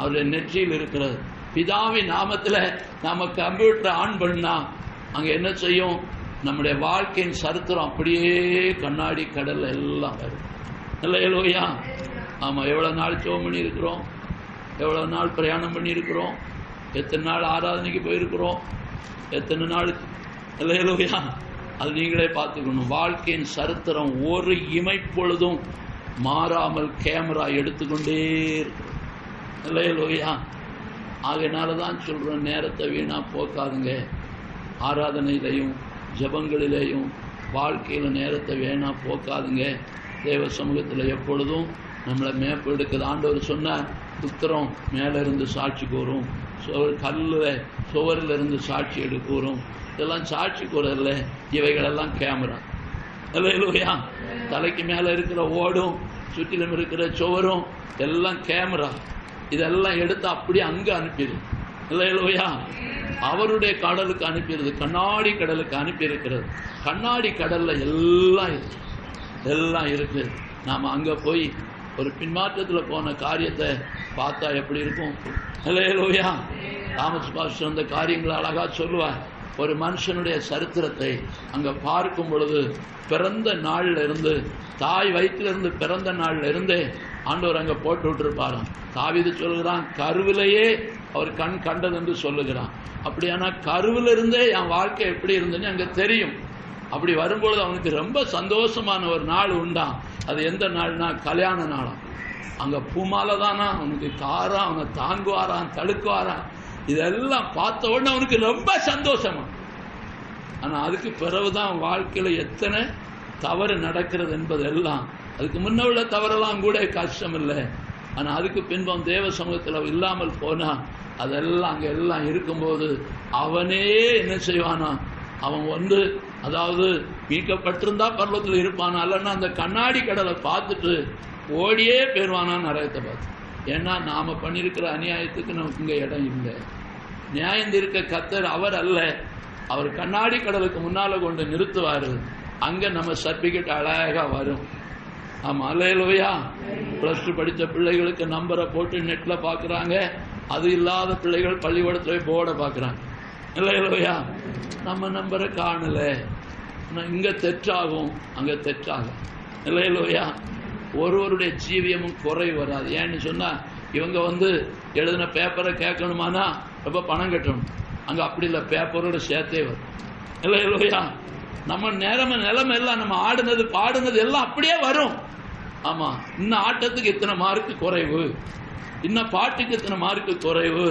அவருடைய நெற்றியில் இருக்கிறது. பிதாவின் நாமத்தில் நாம கம்ப்யூட்டரை ஆன் பண்ணா அங்க என்ன செய்யும்? நம்முடைய வாழ்க்கையின் சரித்திரம் அப்படியே கண்ணாடி கடல்ல எல்லாம் வரும். அல்லேலூயா. ஆமா, எவ்வளவு நாள் ஜெபம் பண்ணி இருக்கிறோம், எவ்வளவு நாள் பிரயாணம் பண்ணி இருக்கிறோம், எத்தனை நாள் ஆராதனைக்கு போயிருக்கிறோம், எத்தனை நாள். அல்லேலூயா. அது நீங்களே பார்த்துக்கணும். வாழ்க்கையின் சரித்திரம் ஒரு இமைப்பொழுதும் மாறாமல் கேமரா எடுத்துக்கொண்டே இருக்கிறோம். அல்லேலூயா. ஆகையினால தான் சொல்கிறோம், நேரத்தை வீணா போக்காதுங்க. ஆராதனையிலையும் ஜபங்களிலேயும் வாழ்க்கையில் நேரத்தை வீணா போக்காதுங்க. தேவ சமூகத்தில் எப்பொழுதும் நம்மளை மேப்பு எடுக்குது. ஆண்டவர் சொன்னார், புத்திரம் மேலே இருந்து சாட்சி கூறும், கல்லில் சுவரில் இருந்து சாட்சி எடுக்கூறும். இதெல்லாம் சாட்சி கூறல, இவைகளெல்லாம் கேமரா. அல்லேலூயா. தலைக்கு மேலே இருக்கிற ஓடும் சுற்றிலும் இருக்கிற சுவரும் எல்லாம் கேமரா. இதெல்லாம் எடுத்து அப்படியே அங்கே அனுப்பிடுது. அல்லேலூயா. அவருடைய கடலுக்கு அனுப்பிடுது, கண்ணாடி கடலுக்கு அனுப்பியிருக்கிறது. கண்ணாடி கடல்ல எல்லாம் இருக்கு. நாம் அங்கே போய் ஒரு பின்மாற்றத்தில் போன காரியத்தை பார்த்தா எப்படி இருக்கும்? அல்லேலூயா. தாமஸ் பாஸ்டர் அந்த காரியங்களை அழகா சொல்லுவார். ஒரு மனுஷனுடைய சரித்திரத்தை அங்கே பார்க்கும் பொழுது பிறந்த நாள்ல இருந்து, தாய் வயிற்றிலிருந்து பிறந்த நாள்ல இருந்தே ஆண்டவர் அங்கே போட்டு விட்டுருப்பாராம். தாவீது சொல்கிறான், கருவிலேயே அவர் கண் கண்டது என்று சொல்லுகிறான். அப்படியானா கருவிலிருந்தே என் வாழ்க்கை எப்படி இருந்துன்னு அங்கே தெரியும். அப்படி வரும்பொழுது அவனுக்கு ரொம்ப சந்தோஷமான ஒரு நாள் உண்டான். அது எந்த நாள்னா கல்யாண நாளாம். அங்கே பூமாலை தானா, அவனுக்கு காரா, அவனை தாங்குவாரான், தடுக்குவாரான். இதெல்லாம் பார்த்த உடனே அவனுக்கு ரொம்ப சந்தோஷமா. ஆனால் அதுக்கு பிறகுதான் வாழ்க்கையில் எத்தனை தவறு நடக்கிறது என்பதெல்லாம். அதுக்கு முன்ன உள்ள தவறெல்லாம் கூட கஷ்டம் இல்லை. ஆனால் அதுக்கு பின்பம் தேவ சமூகத்தில் இல்லாமல் போனால் அதெல்லாம் அங்கே எல்லாம் இருக்கும்போது அவனே என்ன செய்வானா? அவன் அதாவது மீட்கப்பட்டிருந்தா பர்வத்தில் இருப்பானா, இல்லைன்னா அந்த கண்ணாடி கடலை பார்த்துட்டு ஓடியே போயிடுவானா நரகத்தை பார்த்து. ஏன்னா நாம் பண்ணியிருக்கிற அநியாயத்துக்கு நமக்கு இங்கே இடம் இல்லை. நியாயம் தீர்க்க கர்த்தர் அவர் அல்ல, அவர் கண்ணாடி கடலுக்கு முன்னால கொண்டு நிறுத்துவாரு. அங்க நம்ம சர்டிபிகேட் அழகா வரும். ஆமா, அல்லேலூயா. +2 படித்த பிள்ளைகளுக்கு நம்பரை போட்டு நெட்ல பாக்குறாங்க. அது இல்லாத பிள்ளைகள் பள்ளிக்கூடத்துல போர்டை பாக்குறாங்க. அல்லேலூயா. நம்ம நம்பரை காணல, இங்க தெற்றாகும், அங்க தெற்றாகும். அல்லேலூயா. ஒருவருடைய ஜீவியமும் குறை வராது. ஏன்னு சொன்னா இவங்க எழுதின பேப்பரை கேட்கணுமானா ரொம்ப பணம் கட்டணும். அங்க அப்படி இல்லை, பேப்பரோட சேர்த்தே வரும். அல்லேலூயா. நம்ம நிலைமை எல்லாம் நம்ம ஆடுனது பாடுனது எல்லாம் அப்படியே வரும். ஆமா, இன்னும் ஆட்டத்துக்கு இத்தனை மார்க்கு குறைவு, இன்னும் பாட்டுக்கு இத்தனை மார்க்கு குறைவு,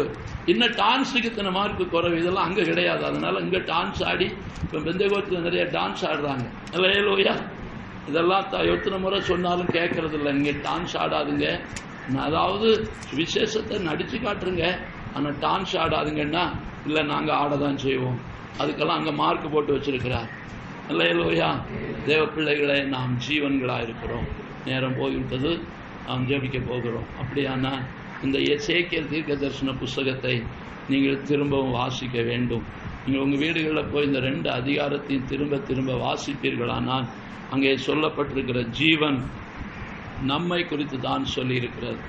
இன்னும் டான்ஸுக்கு இத்தனை மார்க்கு குறைவு, இதெல்லாம் அங்க கிடையாது. அதனால இங்க டான்ஸ் ஆடி இப்ப பெந்தகோஸ்துல நிறைய டான்ஸ் ஆடுறாங்க. அல்லேலூயா. இதெல்லாம் எத்தனை முறை சொன்னாலும் கேட்கறது இல்லை. இங்க டான்ஸ் ஆடாதுங்க, அதாவது விசேஷத்தை நடிச்சு காட்டுருங்க, ஆனா டான்ஸ் ஆடாதுங்கன்னா இல்லை நாங்க ஆடதான் செய்வோம். அதுக்கெல்லாம் அங்க மார்க் போட்டு வச்சிருக்கிறார். அல்லேலூயா. தேவ பிள்ளைகளை, நாம் ஜீவன்களா இருக்கிறோம். நேரம் போய்விட்டது, நாம் ஜெபிக்க போகிறோம். அப்படியானா இந்த எசேக்கியேல் தீர்க்க தரிசன புஸ்தகத்தை நீங்கள் திரும்பவும் வாசிக்க வேண்டும். நீங்கள் உங்கள் வீடுகளில் போய் இந்த 2 அதிகாரத்தையும் திரும்ப திரும்ப வாசிப்பீர்களானால் அங்கே சொல்லப்பட்டிருக்கிற ஜீவன் நம்மை குறித்து தான் சொல்லியிருக்கிறது.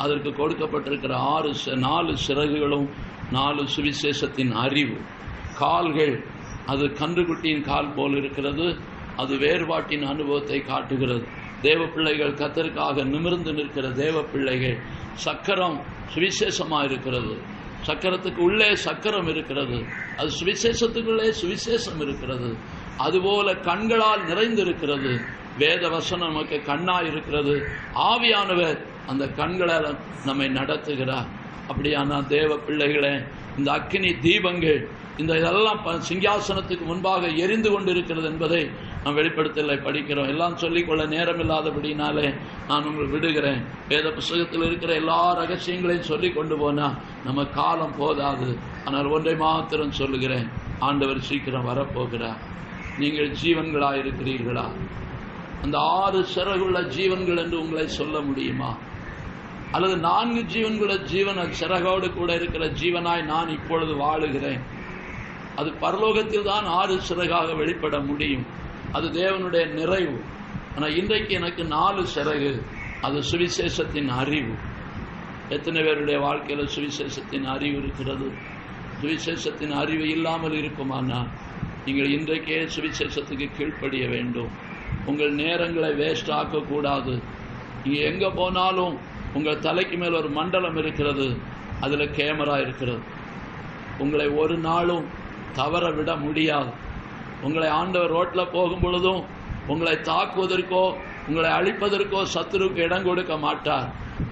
அதற்கு கொடுக்கப்பட்டிருக்கிற 4 சிறகுகளும் 4 சுவிசேஷத்தின் அறிவு. கால்கள், அது கன்றுக்குட்டியின் கால் போல் இருக்கிறது. அது வேறுபாட்டின் அனுபவத்தை காட்டுகிறது. தேவ பிள்ளைகள், கர்த்தருக்காக நிமிர்ந்து நிற்கிற தேவ பிள்ளைகள். சக்கரம் சுவிசேஷமா இருக்கிறது. சக்கரத்துக்கு உள்ளே சக்கரம் இருக்கிறது. அது சுவிசேஷத்துக்குள்ளே சுவிசேஷம் இருக்கிறது. அதுபோல கண்களால் நிறைந்திருக்கிறது. வேத வசனம் நமக்கு கண்ணாய் இருக்கிறது. ஆவியானவர் அந்த கண்களால் நம்மை நடத்துகிறார். அப்படியானா தேவ பிள்ளைகளே, இந்த அக்கினி தீபங்கள் இந்த இதெல்லாம் சிங்காசனத்துக்கு முன்பாக எரிந்து கொண்டு இருக்கிறது என்பதை நாம் வெளிப்படுத்தலை படிக்கிறோம். எல்லாம் சொல்லிக்கொள்ள நேரம் இல்லாதபடினாலே நான் உங்களுக்கு விடுகிறேன். வேத புஸ்தகத்தில் இருக்கிற எல்லா ரகசியங்களையும் சொல்லி கொண்டு போனா நம்ம காலம் போதாது. ஆனால் ஒன்றை மாத்திரம் சொல்லுகிறேன், ஆண்டவர் சீக்கிரம் வரப்போகிறார். நீங்கள் ஜீவன்களாக இருக்கிறீர்களா? அந்த 6 சிறகுள்ள ஜீவன்கள் என்று உங்களை சொல்ல முடியுமா? அல்லது 4 ஜீவன்கள ஜீவன் சிறகோடு கூட இருக்கிற ஜீவனாய் நான் இப்பொழுது வாழுகிறேன். அது பரலோகத்தில் தான் 6 சிறகாக வெளிப்பட முடியும். அது தேவனுடைய நிறைவு. ஆனால் இன்றைக்கு எனக்கு 4 சிறகு. அது சுவிசேஷத்தின் அறிவு. எத்தனை பேருடைய வாழ்க்கையில சுவிசேஷத்தின் அறிவு இருக்கிறது? சுவிசேஷத்தின் அறிவு இல்லாமல் இருக்குமானா நீங்கள் இன்றைக்கே சுவிசேஷத்துக்கு கீழ்ப்படிய வேண்டும். உங்கள் நேரங்களை வேஸ்ட் ஆக்கக்கூடாது. நீங்க எங்க போனாலும் உங்கள் தலைக்கு மேல் ஒரு மண்டலம் இருக்கிறது, அதுல கேமரா இருக்கிறது. உங்களை ஒரு நாளும் தவற விட முடியாது. உங்களை ஆண்டவர் ரோட்ல போகும் பொழுதும் உங்களை தாக்குவதற்கோ உங்களை அழிப்பதற்கோ சத்துருக்கு இடம் கொடுக்க மாட்டார்.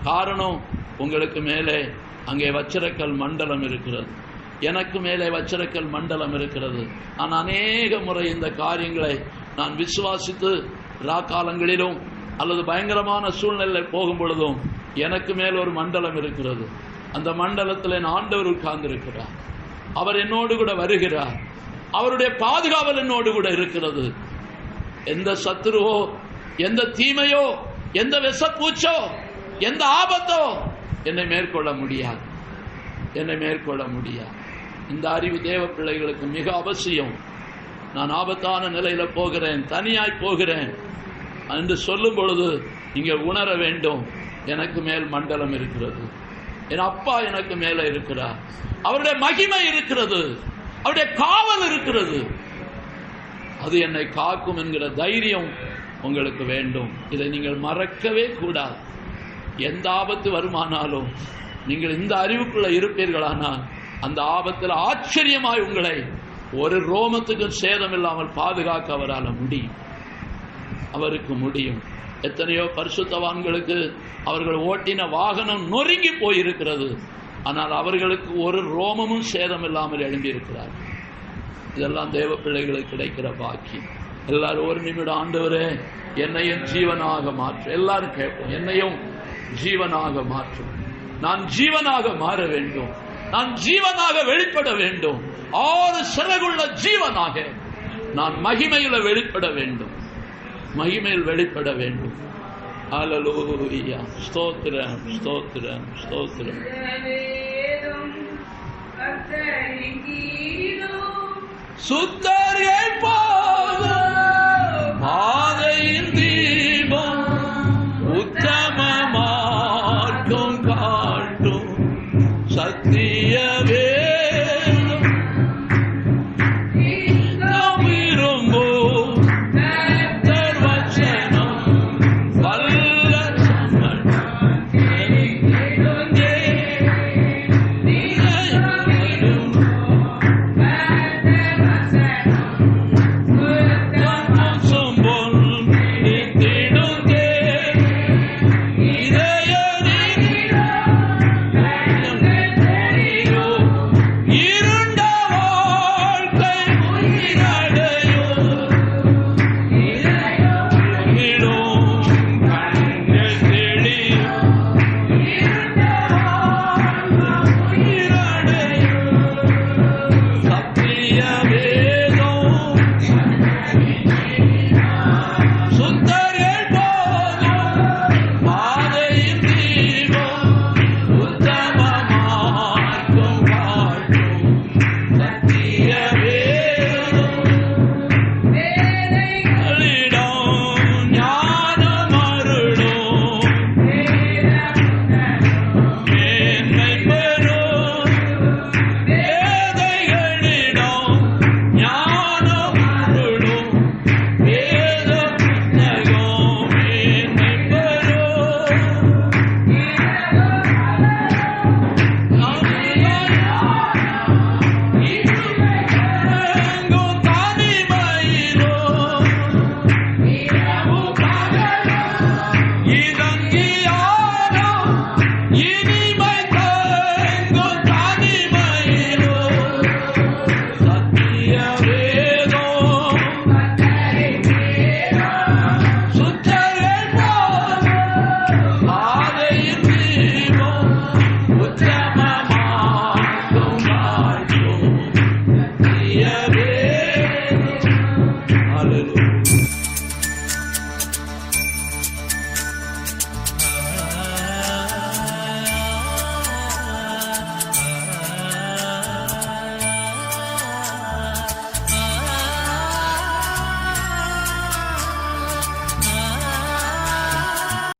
காரணம், உங்களுக்கு மேலே அங்கே வச்சிரக்கல் மண்டலம் இருக்கிறது. எனக்கு மேலே வச்சிரக்கல் மண்டலம் இருக்கிறது. நான் அநேக முறை இந்த காரியங்களை நான் விசுவாசித்து ராக்காலங்களிலும் அல்லது பயங்கரமான சூழ்நிலை போகும் பொழுதும் எனக்கு மேல் ஒரு மண்டலம் இருக்கிறது. அந்த மண்டலத்தில் என் ஆண்டவர் உட்கார்ந்து இருக்கிறார். அவர் என்னோடு கூட வருகிறார். அவருடைய பாதுகாவல் என்னோடு கூட இருக்கிறது. எந்த சத்துருவோ, எந்த தீமையோ, எந்த விஷப்பூச்சோ, எந்த ஆபத்தோ என்னை மேற்கொள்ள முடியாது. என்னை மேற்கொள்ள முடியாது. இந்த அறிவு தேவ பிள்ளைகளுக்கு மிக அவசியம். நான் ஆபத்தான நிலையில போகிறேன், தனியாய் போகிறேன் என்று சொல்லும் பொழுது நீங்க உணர வேண்டும், எனக்கு மேல் மண்டலம் இருக்கிறது. என் அப்பா எனக்கு மேல இருக்கிறார். அவருடைய மகிமை இருக்கிறது, அவருடைய காவல் இருக்கிறது. அது என்னை காக்கும் என்கிற தைரியம் உங்களுக்கு வேண்டும். இதை நீங்கள் மறக்கவே கூடாது. எந்த ஆபத்து வருமானாலும் நீங்கள் இந்த அறிவுக்குள்ள இருப்பீர்களானால் அந்த ஆபத்தில் ஆச்சரியமாய் உங்களை ஒரு ரோமத்துக்கும் சேதம் இல்லாமல் பாதுகாக்க அவரால் முடியும். அவருக்கு முடியும். எத்தனையோ பரிசுத்தவான்களுக்கு அவர்கள் ஓட்டின வாகனம் நொறுங்கி போயிருக்கிறது, ஆனால் அவர்களுக்கு ஒரு ரோமமும் சேதம் இல்லாமல் எழும்பி இருக்கிறார். இதெல்லாம் தேவ பிள்ளைகளுக்கு கிடைக்கிற பாக்கியம். எல்லாரும் ஒரு நிமிடம், ஆண்டவரே என்னையும் ஜீவனாக மாற்றும். எல்லாரும் கேட்போம், என்னையும் ஜீவனாக மாற்றும். நான் ஜீவனாக மாற வேண்டும். நான் ஜீவனாக வெளிப்பட வேண்டும். 6 சிறகுள்ள ஜீவனாக நான் மகிமையில வெளிப்பட வேண்டும். மகிமையில் வெளிப்பட வேண்டும். ஹல்லேலூயா. ஸ்தோத்திரம், ஸ்தோத்திரம், ஸ்தோத்திரம். சுத்தர்கள்